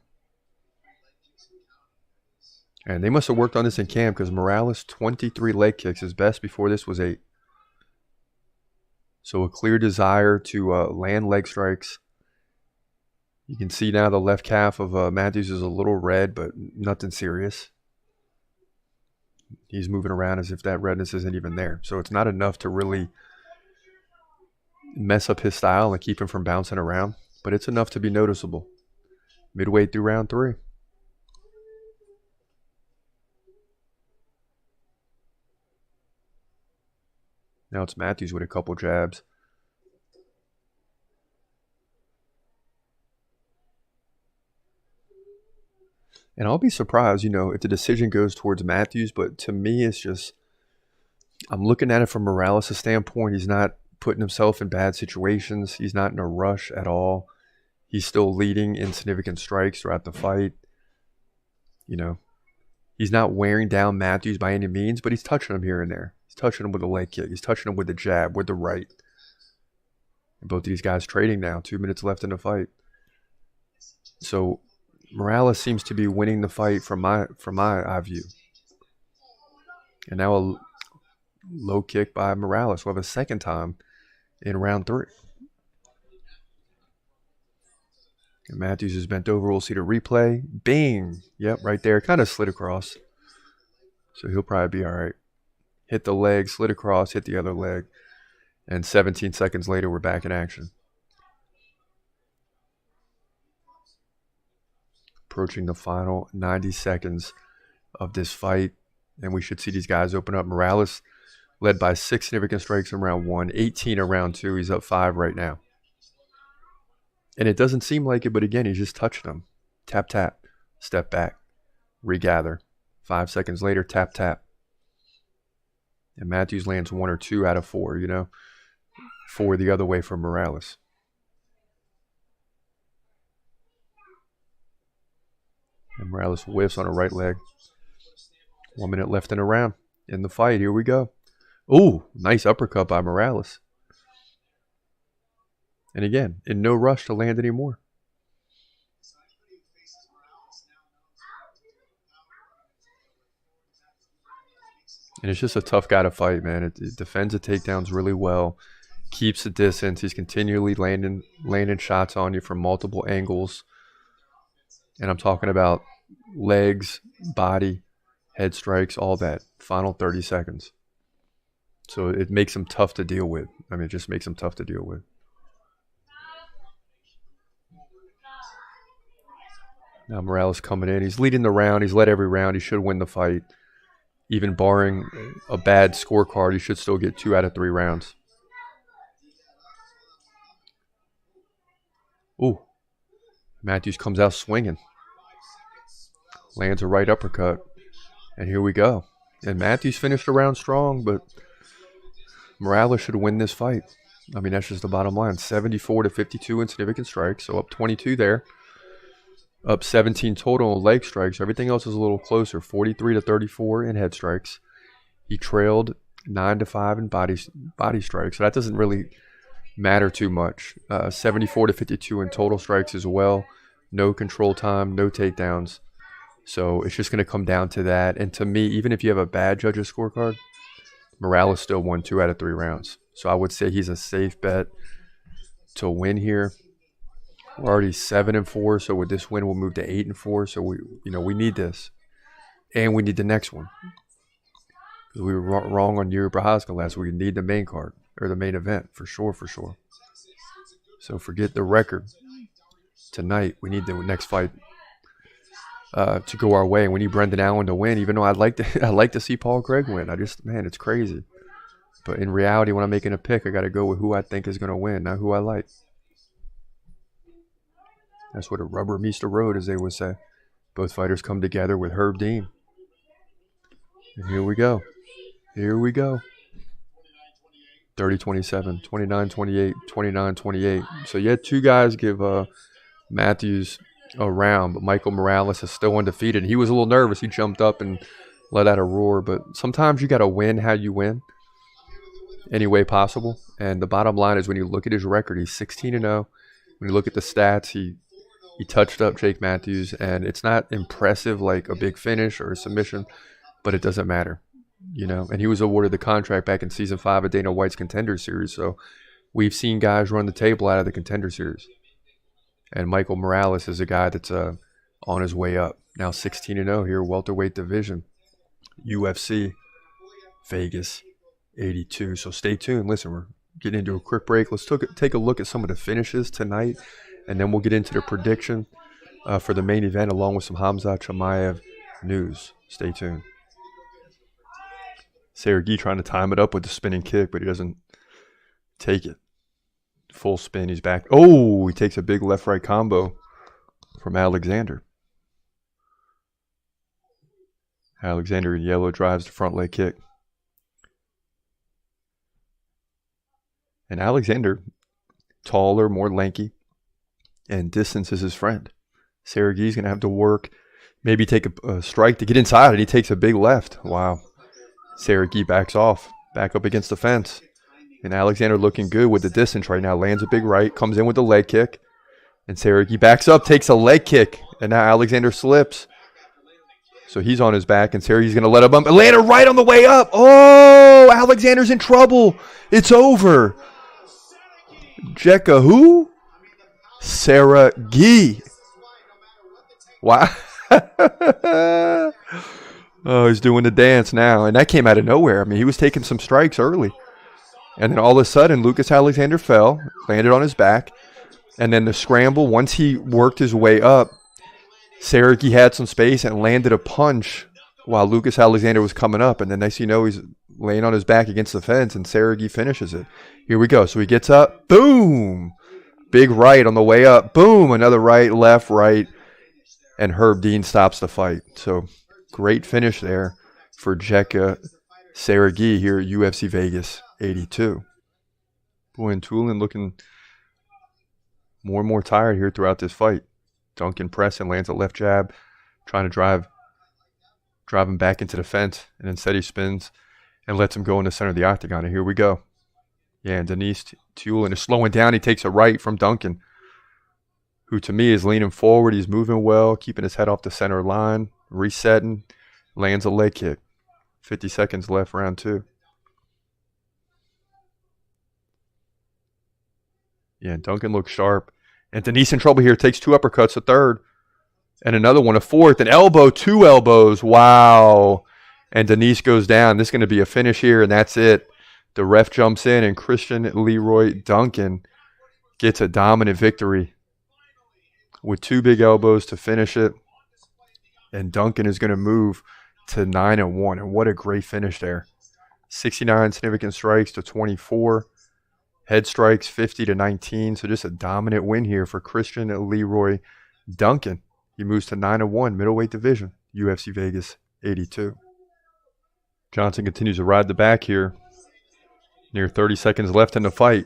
And they must have worked on this in camp because Morales, 23 leg kicks. His best before this was 8. So a clear desire to land leg strikes. You can see now the left calf of Matthews is a little red, but nothing serious. He's moving around as if that redness isn't even there. So it's not enough to really mess up his style and keep him from bouncing around, but it's enough to be noticeable. Midway through round 3. Now it's Matthews with a couple jabs. And I'll be surprised, if the decision goes towards Matthews, but to me it's just, I'm looking at it from Morales' standpoint. He's not putting himself in bad situations. He's not in a rush at all. He's still leading in significant strikes throughout the fight. He's not wearing down Matthews by any means, but he's touching him here and there. He's touching him with a leg kick. He's touching him with the jab, with the right. And both of these guys trading now. 2 minutes left in the fight. So Morales seems to be winning the fight from my eye view. And now a low kick by Morales. We'll have a second time in round 3. And Matthews is bent over. We'll see the replay. Bing. Yep, right there. Kind of slid across. So he'll probably be all right. Hit the leg, slid across, hit the other leg. And 17 seconds later, we're back in action. Approaching the final 90 seconds of this fight. And we should see these guys open up. Morales led by 6 significant strikes in round 1, 18 in round 2. He's up 5 right now. And it doesn't seem like it, but again, he's just touching them. Tap, tap. Step back. Regather. 5 seconds later, tap, tap. And Matthews lands 1 or 2 out of 4, 4 the other way from Morales. And Morales whiffs on a right leg. 1 minute left in the round. In the fight, here we go. Ooh, nice uppercut by Morales. And again, in no rush to land any more. And it's just a tough guy to fight, man. It defends the takedowns really well. Keeps the distance. He's continually landing shots on you from multiple angles. And I'm talking about legs, body, head strikes, all that. Final 30 seconds. So it makes him tough to deal with. It just makes him tough to deal with. Now Morales coming in. He's leading the round. He's led every round. He should win the fight. Even barring a bad scorecard, he should still get 2 out of 3 rounds. Ooh. Matthews comes out swinging. Lands a right uppercut. And here we go. And Matthews finished the round strong, but Morales should win this fight. I mean, that's just the bottom line. 74 to 52 in significant strikes, so up 22 there. Up 17 total in leg strikes. Everything else is a little closer. 43 to 34 in head strikes. He trailed 9 to 5 in body strikes. So that doesn't really matter too much. 74 to 52 in total strikes as well. No control time, no takedowns. So it's just going to come down to that. And to me, even if you have a bad judge's scorecard, Morales still won 2 out of 3 rounds. So I would say he's a safe bet to win here. We're already 7-4, so with this win, we'll move to 8-4. So we need this, and we need the next one. We were wrong on Yuri Prochazka last week. We need the main card or the main event for sure. So forget the record. Tonight, we need the next fight to go our way, and we need Brendan Allen to win. Even though I'd like to see Paul Craig win. It's crazy. But in reality, when I'm making a pick, I got to go with who I think is going to win, not who I like. That's what a rubber meets the road, as they would say. Both fighters come together with Herb Dean. And here we go. 30-27, 29-28, 29-28. So you had 2 guys give Matthews a round, but Michael Morales is still undefeated. He was a little nervous. He jumped up and let out a roar. But sometimes you got to win how you win any way possible. And the bottom line is when you look at his record, he's 16-0. When you look at the stats, he touched up Jake Matthews, and it's not impressive like a big finish or a submission, but it doesn't matter, And he was awarded the contract back in Season 5 of Dana White's Contender Series, so we've seen guys run the table out of the Contender Series. And Michael Morales is a guy that's on his way up. Now 16-0 here, welterweight division, UFC Vegas 82. So stay tuned. Listen, we're getting into a quick break. Let's take a look at some of the finishes tonight. And then we'll get into the prediction for the main event along with some Hamza Chimaev news. Stay tuned. Sergey trying to time it up with the spinning kick, but he doesn't take it. Full spin, he's back. Oh, he takes a big left-right combo from Alexander. Alexander in yellow drives the front leg kick. And Alexander, taller, more lanky. And distance is his friend. Sergey's going to have to work, maybe take a strike to get inside, and he takes a big left. Wow. Sergey backs off, back up against the fence. And Alexander looking good with the distance right now. Lands a big right, comes in with the leg kick. And Sergey backs up, takes a leg kick. And now Alexander slips. So he's on his back, and Sergey's going to let a bump. And land a right on the way up. Oh, Alexander's in trouble. It's over. Jekka who? Sarah Gee. Wow. Oh, he's doing the dance now. And that came out of nowhere. I mean, he was taking some strikes early. And then all of a sudden, Lucas Alexander fell, landed on his back. And then the scramble, once he worked his way up, Sergey had some space and landed a punch while Lucas Alexander was coming up. And then next thing you know, he's laying on his back against the fence, and Sergey finishes it. Here we go. So he gets up. Boom. Big right on the way up. Boom. Another right, left, right. And Herb Dean stops the fight. So great finish there for Jekka Sergey here at UFC Vegas 82. Boy, and Tulin looking more and more tired here throughout this fight. Duncan pressing, lands a left jab, trying to drive him back into the fence. And instead he spins and lets him go in the center of the octagon. And here we go. Yeah, and Denise Tulin is slowing down. He takes a right from Duncan, who to me is leaning forward. He's moving well, keeping his head off the center line, resetting, lands a leg kick. 50 seconds left, round 2. Yeah, Duncan looks sharp. And Denise in trouble here, takes 2 uppercuts, a third, and another one, a fourth, an elbow, 2 elbows. Wow. And Denise goes down. This is going to be a finish here, and that's it. The ref jumps in, and Christian Leroy Duncan gets a dominant victory with 2 big elbows to finish it. And Duncan is going to move to 9-1. And what a great finish there. 69 significant strikes to 24. Head strikes 50 to 19. So just a dominant win here for Christian Leroy Duncan. He moves to 9-1, middleweight division, UFC Vegas 82. Johnson continues to ride the back here. Near 30 seconds left in the fight.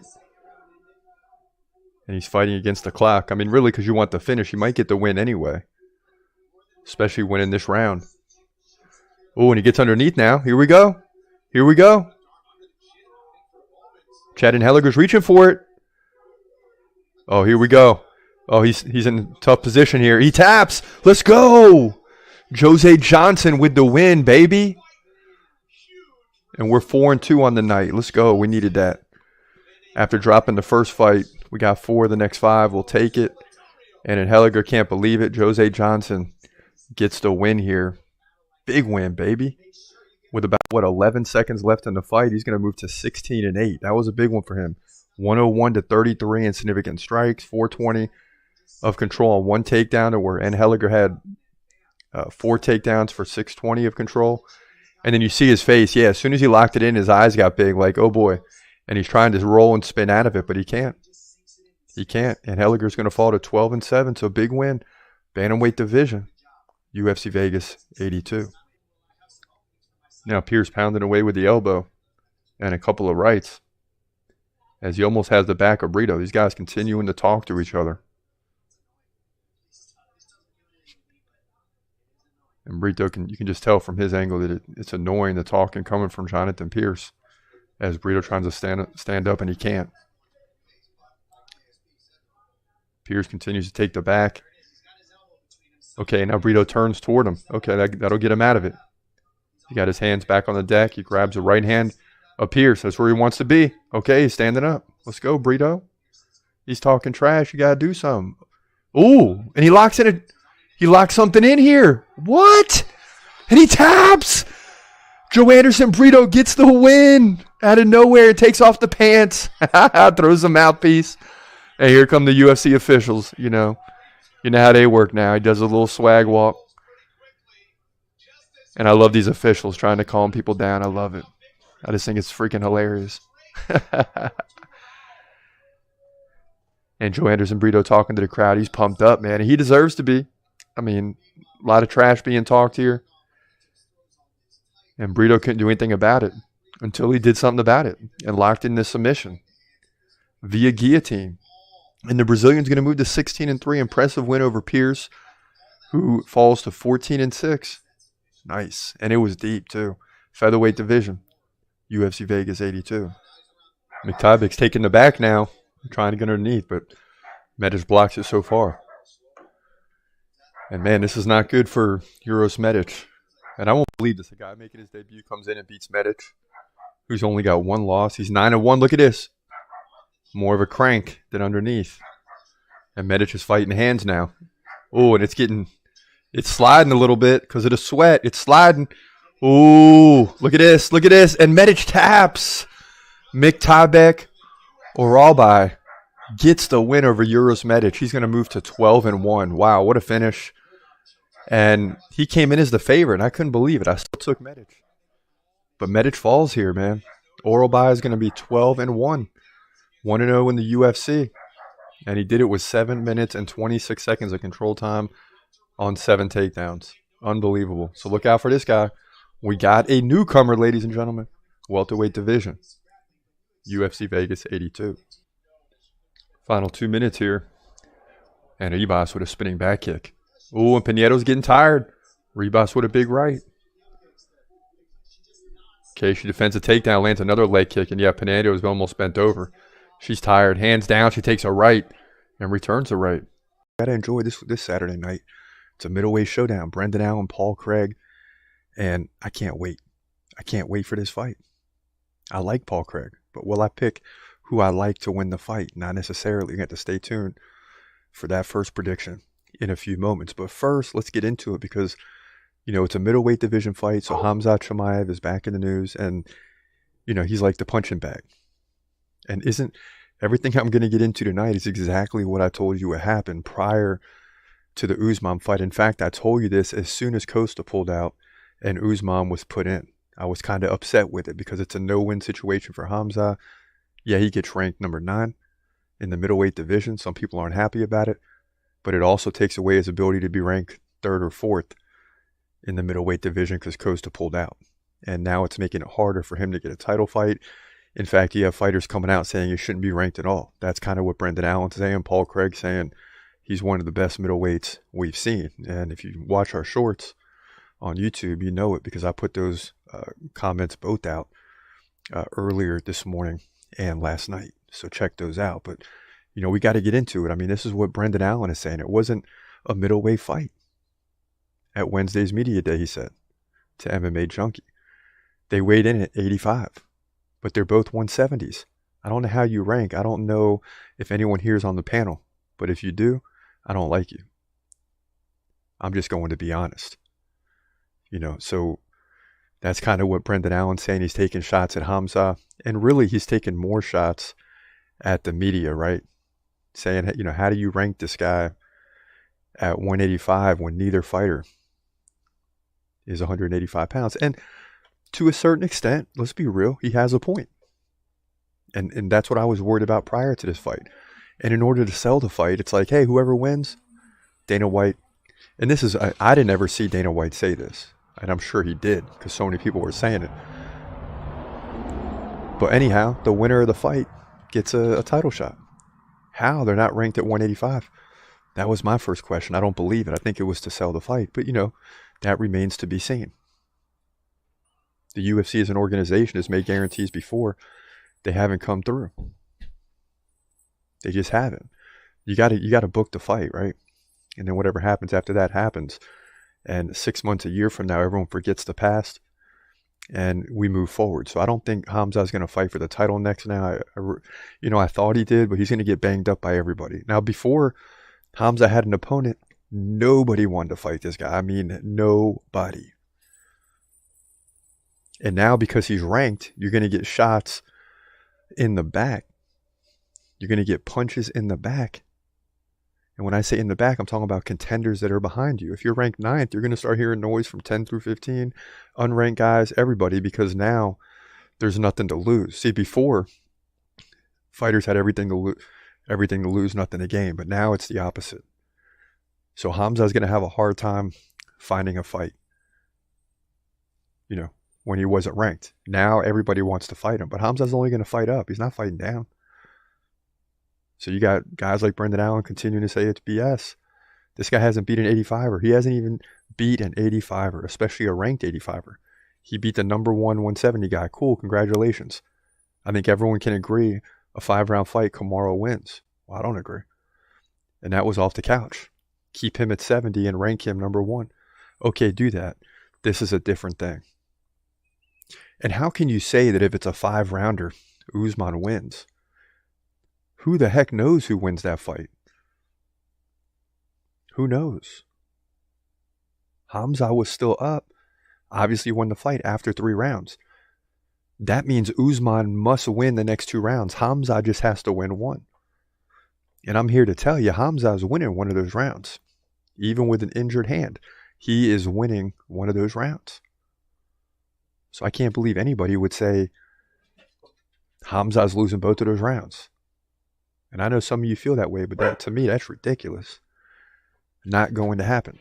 And he's fighting against the clock. I mean, really, because you want the finish. You might get the win anyway. Especially winning this round. Oh, and he gets underneath now. Here we go. Here we go. Chad Henniger's reaching for it. Oh, here we go. Oh, he's in a tough position here. He taps. Let's go. Jose Johnson with the win, baby. And we're 4-2 on the night. Let's go. We needed that. After dropping the first fight, we got 4 of the next 5. We'll take it. And Henniger can't believe it. Jose Johnson gets the win here. Big win, baby. With about, 11 seconds left in the fight, he's going to move to 16-8. That was a big one for him. 101-33 in significant strikes, 420 of control on 1 takedown, to where Henniger had 4 takedowns for 620 of control. And then you see his face. Yeah, as soon as he locked it in, his eyes got big, like, oh boy. And he's trying to roll and spin out of it, but he can't. He can't. And Henniger's going to fall to 12-7, so big win. Bantamweight division. UFC Vegas 82. Now Pierce pounding away with the elbow and a couple of rights as he almost has the back of Brito. These guys continuing to talk to each other. And Brito, you can just tell from his angle that it's annoying, the talking coming from Jonathan Pierce, as Brito trying to stand up and he can't. Pierce continues to take the back. Okay, now Brito turns toward him. Okay, that'll get him out of it. He got his hands back on the deck. He grabs the right hand of Pierce. That's where he wants to be. Okay, he's standing up. Let's go, Brito. He's talking trash. You got to do something. Ooh, and he locks in it. He locks something in here. What? And he taps. Joe Anderson Brito gets the win out of nowhere. It takes off the pants. Throws the mouthpiece. And here come the UFC officials. You know how they work now. He does a little swag walk. And I love these officials trying to calm people down. I love it. I just think it's freaking hilarious. And Joe Anderson Brito talking to the crowd. He's pumped up, man. And he deserves to be. I mean, a lot of trash being talked here. And Brito couldn't do anything about it until he did something about it and locked in this submission via guillotine. And the Brazilian's going to move to 16-3. Impressive win over Pierce, who falls to 14-6. Nice. And it was deep, too. Featherweight division. UFC Vegas 82. McTybek's taking the back now. Trying to get underneath, but Medic blocks it so far. And, man, this is not good for Uros Medic. And I won't believe this. A guy making his debut comes in and beats Medic, who's only got 1 loss. He's 9-1. Look at this. More of a crank than underneath. And Medic is fighting hands now. Oh, and it's sliding a little bit because of the sweat. It's sliding. Oh, look at this. Look at this. And Medic taps. McTybek Oralbai gets the win over Uros Medic. He's going to move to 12-1. Wow, what a finish. And he came in as the favorite. I couldn't believe it. I still took Medic. But Medic falls here, man. Oralbai is going to be 12-1. 1-0 in the UFC. And he did it with 7 minutes and 26 seconds of control time on 7 takedowns. Unbelievable. So look out for this guy. We got a newcomer, ladies and gentlemen. Welterweight division. UFC Vegas 82. Final 2 minutes here. And Ribas with a spinning back kick. Ooh, and Pinedo's getting tired. Ribas with a big right. Okay, she defends a takedown, lands another leg kick. And yeah, Pinedo is almost bent over. She's tired. Hands down. She takes a right and returns a right. Gotta enjoy this Saturday night. It's a middleweight showdown. Brendan Allen, Paul Craig. And I can't wait. I can't wait for this fight. I like Paul Craig. But will I pick who I like to win the fight? Not necessarily. You have to stay tuned for that first prediction in a few moments. But first, let's get into it because, it's a middleweight division fight. So Khamzat Chimaev is back in the news. And, he's like the punching bag. And isn't everything I'm going to get into tonight is exactly what I told you would happen prior to the Usman fight. In fact, I told you this as soon as Costa pulled out and Usman was put in. I was kind of upset with it because it's a no-win situation for Khamzat. Yeah, he gets ranked number 9 in the middleweight division. Some people aren't happy about it, but it also takes away his ability to be ranked 3rd or 4th in the middleweight division because Costa pulled out. And now it's making it harder for him to get a title fight. In fact, you have fighters coming out saying he shouldn't be ranked at all. That's kind of what Brendan Allen's saying, Paul Craig saying he's one of the best middleweights we've seen. And if you watch our shorts on YouTube, you know it because I put those comments both out earlier this morning and last night. So check those out. But, we got to get into it. I mean, this is what Brendan Allen is saying. It wasn't a middleweight fight at Wednesday's media day, he said, to MMA Junkie. They weighed in at 85, but they're both 170s. I don't know how you rank. I don't know if anyone here is on the panel, but if you do, I don't like you. I'm just going to be honest. So that's kind of what Brendan Allen's saying. He's taking shots at Hamza, and really he's taking more shots at the media, right? Saying, how do you rank this guy at 185 when neither fighter is 185 pounds? And to a certain extent, let's be real, he has a point. And that's what I was worried about prior to this fight. And in order to sell the fight, it's like, hey, whoever wins, Dana White. And this is, I didn't ever see Dana White say this. And I'm sure he did because so many people were saying it. But anyhow, the winner of the fight gets a title shot. How? They're not ranked at 185. That was my first question. I don't believe it. I think it was to sell the fight. But, that remains to be seen. The UFC as an organization has made guarantees before. They haven't come through. They just haven't. You got to book the fight, right? And then whatever happens after that happens. And 6 months, a year from now, everyone forgets the past and we move forward. So I don't think Hamza's going to fight for the title next now. I thought he did, but he's going to get banged up by everybody. Now, before Hamza had an opponent, nobody wanted to fight this guy. I mean, nobody. And now because he's ranked, you're going to get shots in the back. You're going to get punches in the back. And when I say in the back, I'm talking about contenders that are behind you. If you're ranked 9th, you're going to start hearing noise from 10 through 15, unranked guys, everybody, because now there's nothing to lose. See, before, fighters had everything to lose, nothing to gain. But now it's the opposite. So Hamza's going to have a hard time finding a fight, when he wasn't ranked. Now everybody wants to fight him. But Hamza's only going to fight up. He's not fighting down. So you got guys like Brendan Allen continuing to say it's BS. This guy hasn't beat an 85er. He hasn't even beat an 85er, especially a ranked 85er. He beat the number 170 guy. Cool, congratulations. I think everyone can agree a 5-round fight, Kamaru wins. Well, I don't agree. And that was off the couch. Keep him at 70 and rank him number 1. Okay, do that. This is a different thing. And how can you say that if it's a 5-rounder, Usman wins? Who the heck knows who wins that fight? Who knows? Hamza was still up. Obviously won the fight after 3 rounds. That means Usman must win the next 2 rounds. Hamza just has to win 1. And I'm here to tell you, Hamza is winning one of those rounds. Even with an injured hand, he is winning one of those rounds. So I can't believe anybody would say Hamza's losing both of those rounds. And I know some of you feel that way, but to me, that's ridiculous. Not going to happen.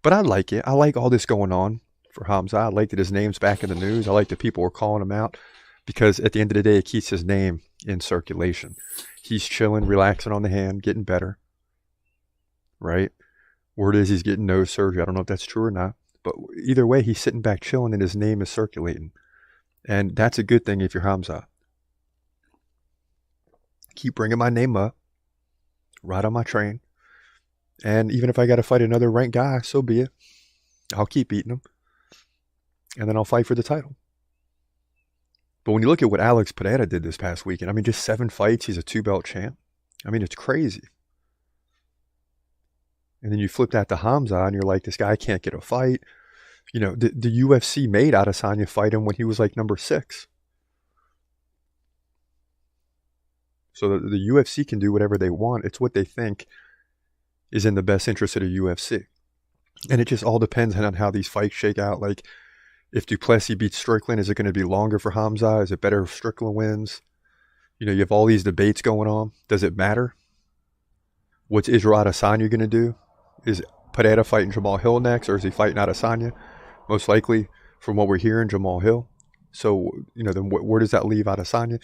But I like it. I like all this going on for Hamza. I like that his name's back in the news. I like that people are calling him out because at the end of the day, it keeps his name in circulation. He's chilling, relaxing on the hand, getting better. Right? Word is he's getting nose surgery. I don't know if that's true or not. But either way, he's sitting back chilling and his name is circulating. And that's a good thing if you're Hamza. Keep bringing my name up. Ride on my train. And even if I got to fight another ranked guy, so be it. I'll keep beating him. And then I'll fight for the title. But when you look at what Alex Pereira did this past weekend, I mean, just 7 fights. He's a 2-belt champ. I mean, it's crazy. And then you flip that to Hamza and you're like, this guy can't get a fight. The UFC made Adesanya fight him when he was like number 6. So the UFC can do whatever they want. It's what they think is in the best interest of the UFC. And it just all depends on how these fights shake out. Like, if Duplessis beats Strickland, is it going to be longer for Hamza? Is it better if Strickland wins? You have all these debates going on. Does it matter? What's Israel Adesanya going to do? Is Pereira fighting Jamal Hill next, or is he fighting Adesanya? Most likely from what we're hearing, Jamal Hill. So, then where does that leave Adesanya?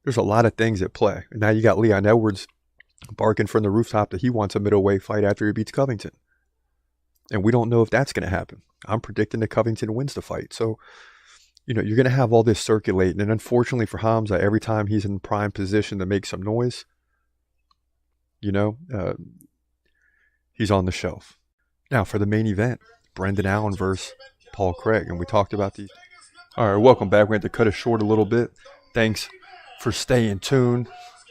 There's a lot of things at play. And now you got Leon Edwards barking from the rooftop that he wants a middleweight fight after he beats Covington. And we don't know if that's going to happen. I'm predicting that Covington wins the fight. So, you're going to have all this circulating. And unfortunately for Hamza, every time he's in prime position to make some noise, he's on the shelf. Now, for the main event, Brendan Allen versus Paul Craig. And we talked about these. All right, welcome back. We had to cut it short a little bit. Thanks for staying tuned.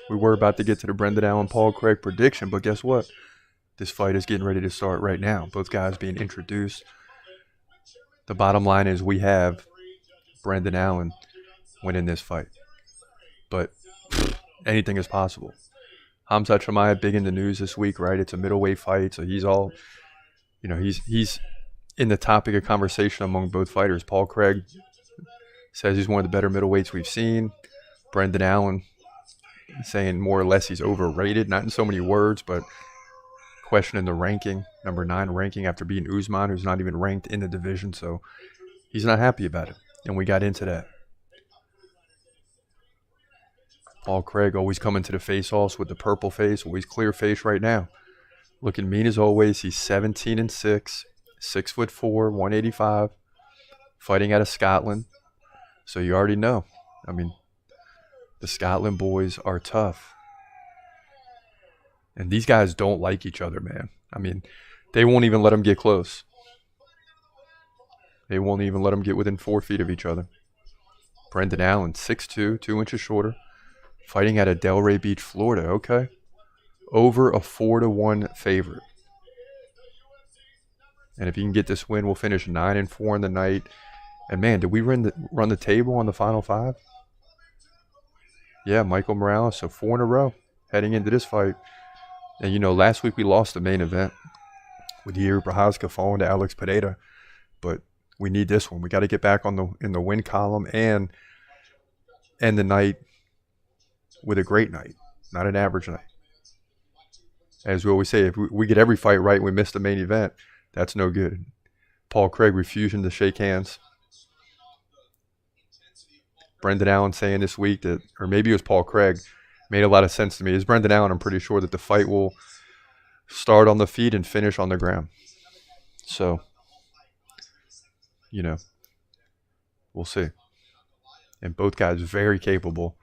We were about to get to the Brendan Allen Paul Craig prediction, but guess what? This fight is getting ready to start right now. Both guys being introduced. The bottom line is we have Brendan Allen winning this fight. But anything is possible. Hamza Chimaev big in the news this week, right? It's a middleweight fight, so he's all, he's in the topic of conversation among both fighters. Paul Craig says he's one of the better middleweights we've seen. Brendan Allen saying more or less he's overrated, not in so many words, but questioning the ranking, number 9 ranking after beating Usman, who's not even ranked in the division. So he's not happy about it, and we got into that. Paul Craig always coming to the face-offs with the purple face, always clear face right now. Looking mean as always. He's 17-6, 6'4", 185, fighting out of Scotland. So you already know. I mean, the Scotland boys are tough. And these guys don't like each other, man. I mean, they won't even let them get close. They won't even let them get within 4 feet of each other. Brendan Allen, 6'2", 2 inches shorter, fighting out of Delray Beach, Florida. Okay. Over a 4-1 favorite. And if he can get this win, we'll finish 9-4 in the night. And man, did we run the table on the final 5? Yeah, Michael Morales, so 4 in a row heading into this fight. And last week we lost the main event with Yair Prochazka falling to Alex Pineda, but we need this one. We got to get back in the win column and end the night with a great night, not an average night. As we always say, if we get every fight right and we miss the main event, that's no good. Paul Craig refusing to shake hands. Brendan Allen saying this week that, or maybe it was Paul Craig, made a lot of sense to me. It's Brendan Allen, I'm pretty sure that the fight will start on the feet and finish on the ground. So, we'll see. And both guys very capable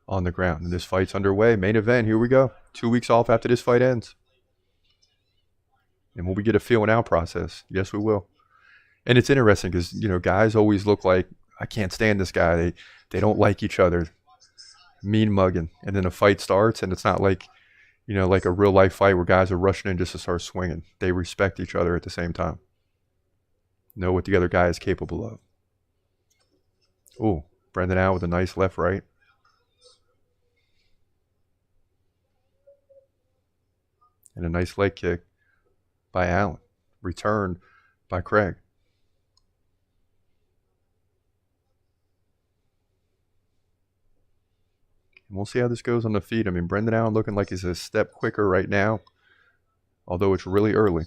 on the ground. And this fight's underway. Main event, here we go. 2 weeks off after this fight ends. And will we get a feeling out process? Yes, we will. And it's interesting because, guys always look like, I can't stand this guy. They don't like each other. Mean mugging. And then a fight starts and it's not like, like a real life fight where guys are rushing in just to start swinging. They respect each other at the same time. Know what the other guy is capable of. Ooh, Brendan Allen with a nice left right. And a nice leg kick by Allen. Returned by Craig. And we'll see how this goes on the feet. I mean, Brendan Allen looking like he's a step quicker right now, although it's really early.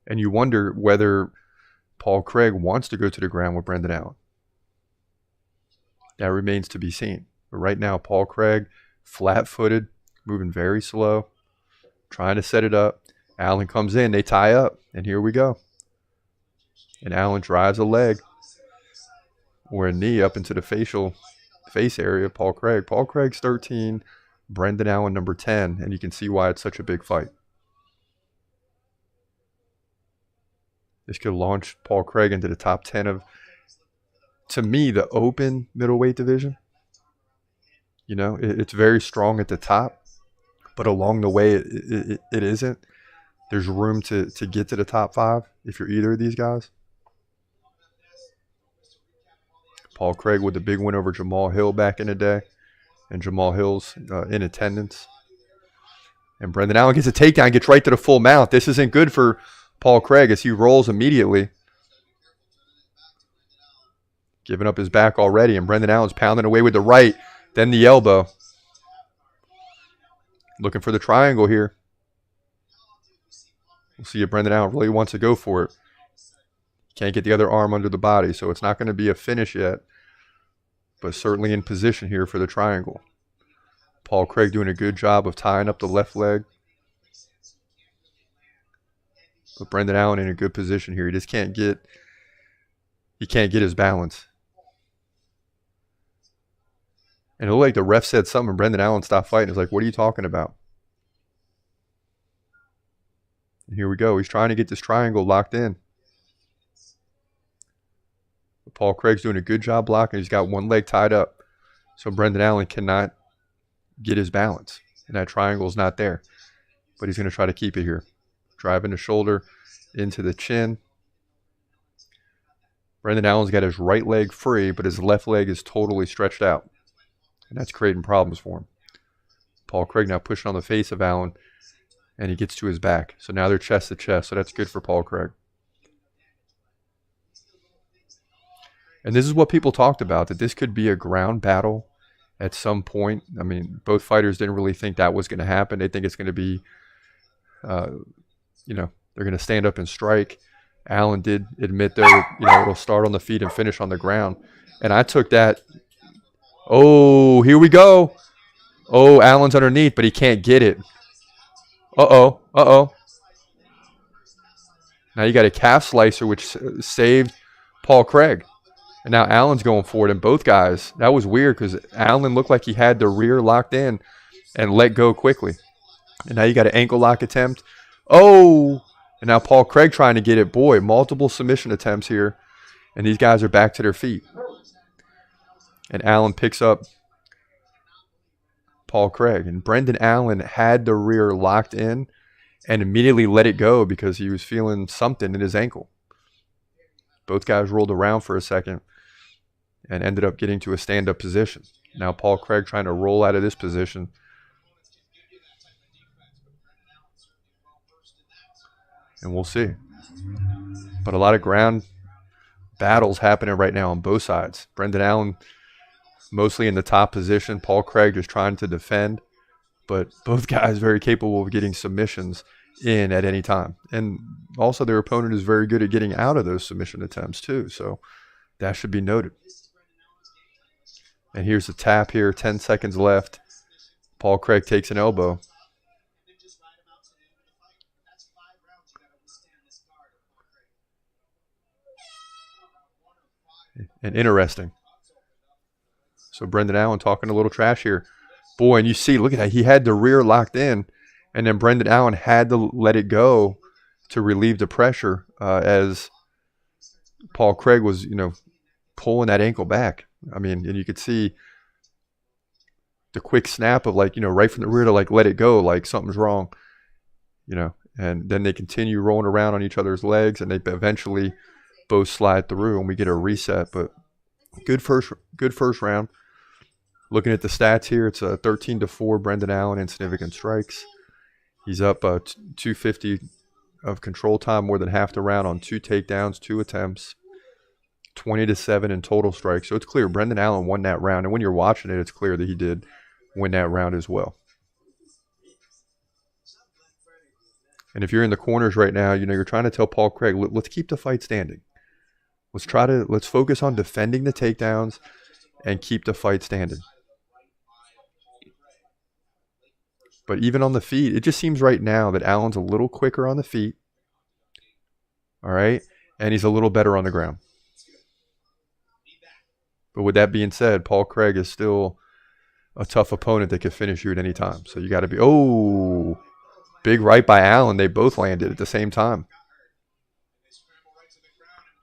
And you wonder whether Paul Craig wants to go to the ground with Brendan Allen. That remains to be seen. But right now, Paul Craig, flat-footed, moving very slow, trying to set it up. Allen comes in, they tie up, and here we go. And Allen drives a leg or a knee up into the face area of Paul Craig. Paul Craig's 13, Brendan Allen number 10, and you can see why it's such a big fight. This could launch Paul Craig into the top 10 of, to me, the open middleweight division. It's very strong at the top, but along the way it isn't. There's room to get to the top 5 if you're either of these guys. Paul Craig with the big win over Jamal Hill back in the day. And Jamal Hill's in attendance. And Brendan Allen gets a takedown, gets right to the full mount. This isn't good for Paul Craig as he rolls immediately. Giving up his back already. And Brendan Allen's pounding away with the right. Then the elbow. Looking for the triangle here. We'll see if Brendan Allen really wants to go for it. Can't get the other arm under the body, so it's not going to be a finish yet, but certainly in position here for the triangle. Paul Craig doing a good job of tying up the left leg. But Brendan Allen in a good position here. He just can't get his balance. And it looked like the ref said something, and Brendan Allen stopped fighting. It's like, what are you talking about? And here we go. He's trying to get this triangle locked in. But Paul Craig's doing a good job blocking. He's got one leg tied up. So Brendan Allen cannot get his balance. And that triangle's not there. But he's going to try to keep it here. Driving the shoulder into the chin. Brendan Allen's got his right leg free, but his left leg is totally stretched out. And that's creating problems for him. Paul Craig now pushing on the face of Allen, and he gets to his back. So now they're chest to chest, so that's good for Paul Craig. And this is what people talked about, that this could be a ground battle at some point. I mean, both fighters didn't really think that was going to happen. They think it's going to be, they're going to stand up and strike. Allen did admit, though, it'll start on the feet and finish on the ground. And I took that. Oh, here we go. Oh, Allen's underneath, but he can't get it. Uh-oh. Now you got a calf slicer, which saved Paul Craig. And now Allen's going for it, and both guys. That was weird because Allen looked like he had the rear locked in and let go quickly. And now you got an ankle lock attempt. Oh, and now Paul Craig trying to get it. Boy, multiple submission attempts here, and these guys are back to their feet. And Allen picks up Paul Craig. And Brendan Allen had the rear locked in and immediately let it go because he was feeling something in his ankle. Both guys rolled around for a second and ended up getting to a stand-up position. Now Paul Craig trying to roll out of this position. And we'll see. But a lot of ground battles happening right now on both sides. Brendan Allen mostly in the top position. Paul Craig just trying to defend. But both guys very capable of getting submissions in at any time. And also their opponent is very good at getting out of those submission attempts too. So that should be noted. And here's the tap here. 10 seconds left. Paul Craig takes an elbow. And interesting. So Brendan Allen talking a little trash here. Boy, and you see, look at that. He had the rear locked in, and then Brendan Allen had to let it go to relieve the pressure as Paul Craig was, pulling that ankle back. I mean, and you could see the quick snap of right from the rear to let it go, like something's wrong, and then they continue rolling around on each other's legs, and they eventually both slide through, and we get a reset. But good first round. Looking at the stats here, it's a 13-4 Brendan Allen in significant strikes. He's up 250 of control time, more than half the round on 2 takedowns, 2 attempts, 20-7 in total strikes. So it's clear Brendan Allen won that round. And when you're watching it, it's clear that he did win that round as well. And if you're in the corners right now, you're trying to tell Paul Craig, let's keep the fight standing. Let's focus on defending the takedowns and keep the fight standing. But even on the feet, it just seems right now that Allen's a little quicker on the feet. All right? And he's a little better on the ground. But with that being said, Paul Craig is still a tough opponent that could finish you at any time. So you got to be, big right by Allen. They both landed at the same time.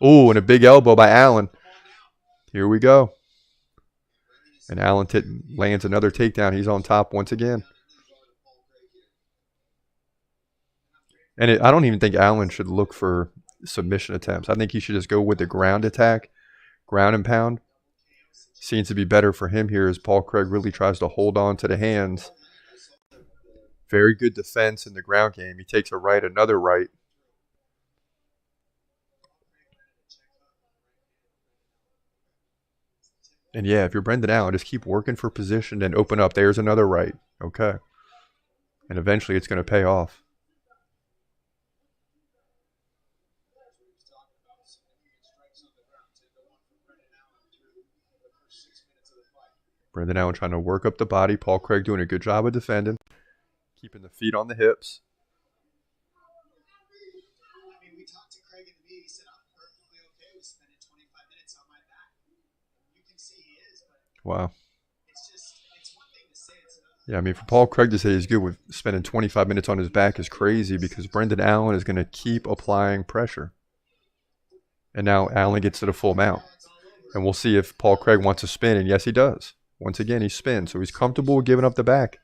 Oh, and a big elbow by Allen. Here we go. And Allen lands another takedown. He's on top once again. And I don't even think Allen should look for submission attempts. I think he should just go with the ground attack, ground and pound. Seems to be better for him here as Paul Craig really tries to hold on to the hands. Very good defense in the ground game. He takes a right, another right. And yeah, if you're Brendan Allen, just keep working for position and open up. There's another right. Okay. And eventually it's going to pay off. Brendan Allen trying to work up the body. Paul Craig doing a good job of defending. Keeping the feet on the hips. Wow. Yeah, I mean, for Paul Craig to say he's good with spending 25 minutes on his back is crazy because Brendan Allen is going to keep applying pressure. And now Allen gets to the full mount. And we'll see if Paul Craig wants to spin. And yes, he does. Once again, he spins. So he's comfortable with giving up the back.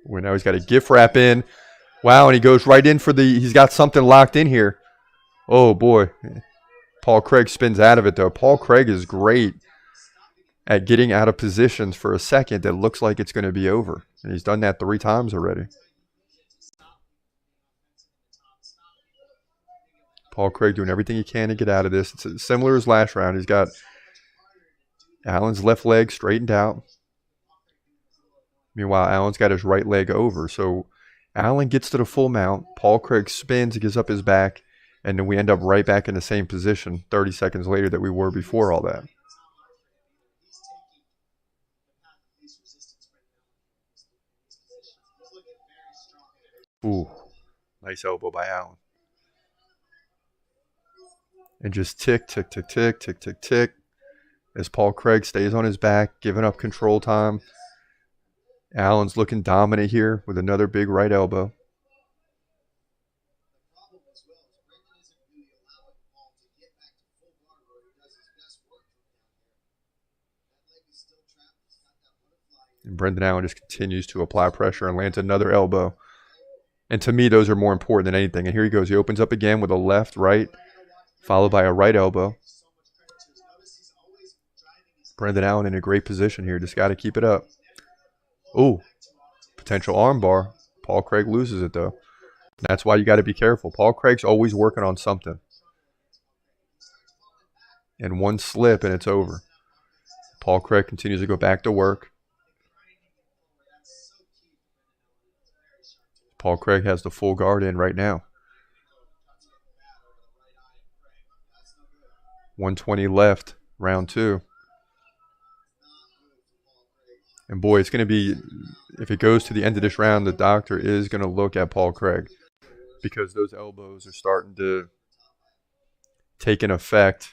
Well, now he's got a gift wrap in. Wow, and he goes right in for he's got something locked in here. Oh, boy. Paul Craig spins out of it, though. Paul Craig is great at getting out of positions for a second that looks like it's going to be over. And he's done that 3 times already. Paul Craig doing everything he can to get out of this. It's similar as last round. He's got Allen's left leg straightened out. Meanwhile, Allen's got his right leg over. So Allen gets to the full mount. Paul Craig spins, gives up his back. And then we end up right back in the same position 30 seconds later that we were before all that. Ooh, nice elbow by Allen. And just tick, tick, tick, tick, tick, tick, tick. As Paul Craig stays on his back, giving up control time. Allen's looking dominant here with another big right elbow. And Brendan Allen just continues to apply pressure and lands another elbow. And to me, those are more important than anything. And here he goes. He opens up again with a left, right, followed by a right elbow. Brendan Allen in a great position here. Just got to keep it up. Ooh, potential armbar. Paul Craig loses it, though. That's why you got to be careful. Paul Craig's always working on something. And one slip and it's over. Paul Craig continues to go back to work. Paul Craig has the full guard in right now. 120 left, round 2. And boy, it's going to be, if it goes to the end of this round, the doctor is going to look at Paul Craig because those elbows are starting to take an effect.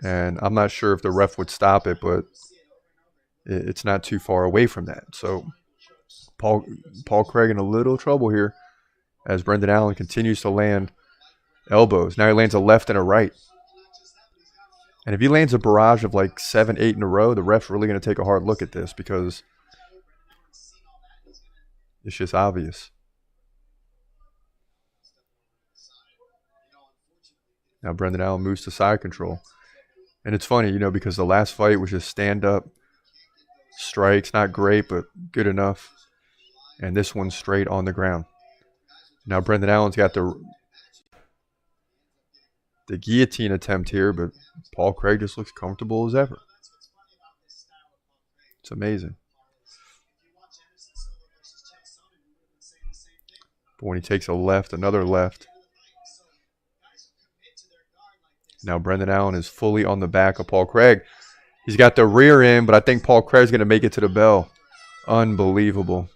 And I'm not sure if the ref would stop it, but it's not too far away from that. So Paul Craig in a little trouble here as Brendan Allen continues to land elbows. Now he lands a left and a right. And if he lands a barrage of like 7, 8 in a row, the ref's really going to take a hard look at this because it's just obvious. Now Brendan Allen moves to side control. And it's funny, because the last fight was just stand-up strikes. Not great, but good enough. And this one's straight on the ground. Now Brendan Allen's got the guillotine attempt here, but Paul Craig just looks comfortable as ever. It's amazing. But when he takes a left, another left. Now Brendan Allen is fully on the back of Paul Craig. He's got the rear end, but I think Paul Craig's going to make it to the bell. Unbelievable.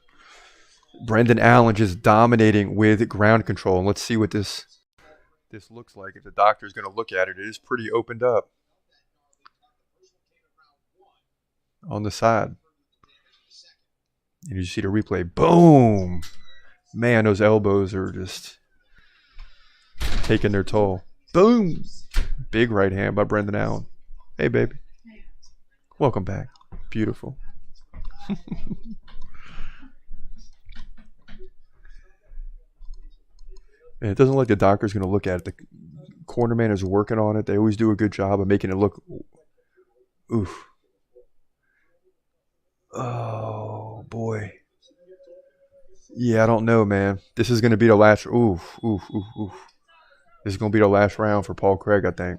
Brendan Allen just dominating with ground control. And let's see what this looks like. If the doctor's going to look at it, it is pretty opened up on the side. And you see the replay. Boom. Man, those elbows are just taking their toll. Boom. Big right hand by Brendan Allen. Hey, baby. Welcome back. Beautiful. And it doesn't look like the doctor's going to look at it. The cornerman is working on it. They always do a good job of making it look. Oof. Oh, boy. Yeah, I don't know, man. This is going to be the last. Oof. This is going to be the last round for Paul Craig, I think.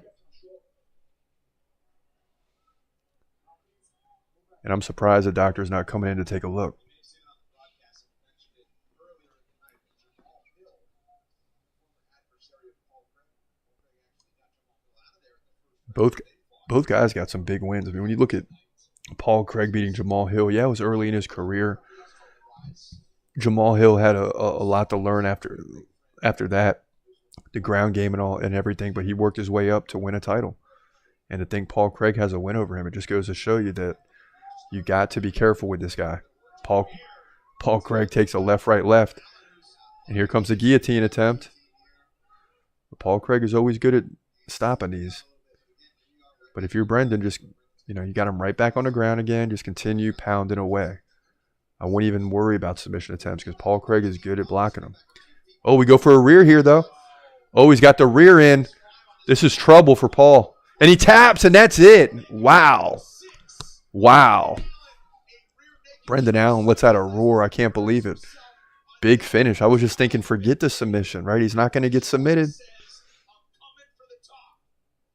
And I'm surprised the doctor's not coming in to take a look. Both both guys got some big wins. I mean, when you look at Paul Craig beating Jamal Hill, yeah, it was early in his career. Jamal Hill had a lot to learn after that, the ground game and all and everything, but he worked his way up to win a title. And to think Paul Craig has a win over him, it just goes to show you that you got to be careful with this guy. Paul Craig takes a left, right, left, and here comes the guillotine attempt. Paul Craig is always good at stopping these. But if you're Brendan, just, you got him right back on the ground again. Just continue pounding away. I wouldn't even worry about submission attempts because Paul Craig is good at blocking them. Oh, we go for a rear here, though. Oh, he's got the rear in. This is trouble for Paul. And he taps, and that's it. Wow. Brendan Allen lets out a roar. I can't believe it. Big finish. I was just thinking, forget the submission, right? He's not going to get submitted.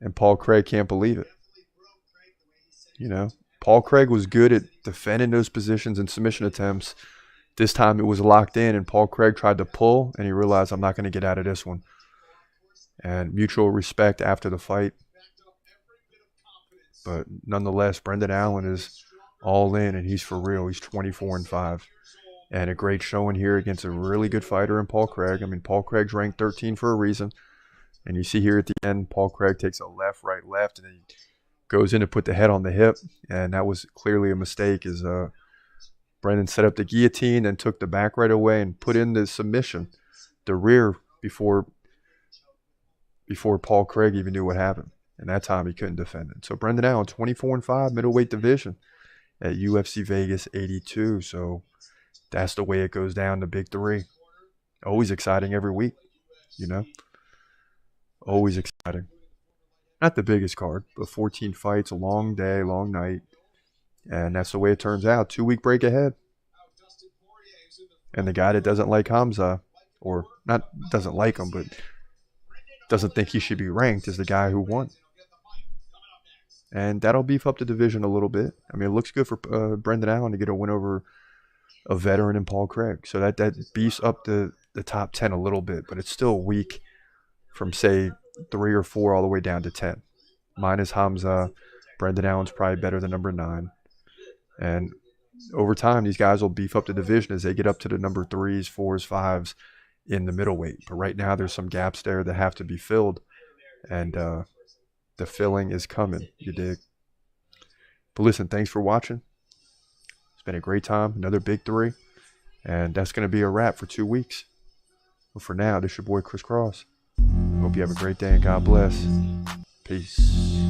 And Paul Craig can't believe it. Paul Craig was good at defending those positions and submission attempts. This time it was locked in, and Paul Craig tried to pull, and he realized, I'm not going to get out of this one. And mutual respect after the fight. But nonetheless, Brendan Allen is all in, and he's for real. He's 24-5. And a great showing here against a really good fighter in Paul Craig. I mean, Paul Craig's ranked 13 for a reason. And you see here at the end, Paul Craig takes a left, right, left, and then he goes in to put the head on the hip. And that was clearly a mistake as Brendan set up the guillotine and took the back right away and put in the submission, the rear, before Paul Craig even knew what happened. And that time he couldn't defend it. So Brendan Allen, 24-5, middleweight division at UFC Vegas 82. So that's the way it goes down, the big three. Always exciting every week, Always exciting. Not the biggest card, but 14 fights, a long day, long night. And that's the way it turns out. 2-week break ahead. And the guy that doesn't like Hamza, or not doesn't like him, but doesn't think he should be ranked, is the guy who won. And that'll beef up the division a little bit. I mean, it looks good for Brendan Allen to get a win over a veteran in Paul Craig. So that beefs up the top 10 a little bit, but it's still weak from, say, 3 or 4 all the way down to 10. Minus Hamza. Brendan Allen's probably better than number 9. And over time, these guys will beef up the division as they get up to the number 3s, 4s, 5s in the middleweight. But right now, there's some gaps there that have to be filled. And the filling is coming, you dig? But listen, thanks for watching. It's been a great time. Another big 3. And that's going to be a wrap for 2 weeks. But for now, this is your boy Chris Cross. Hope you have a great day and God bless. Peace.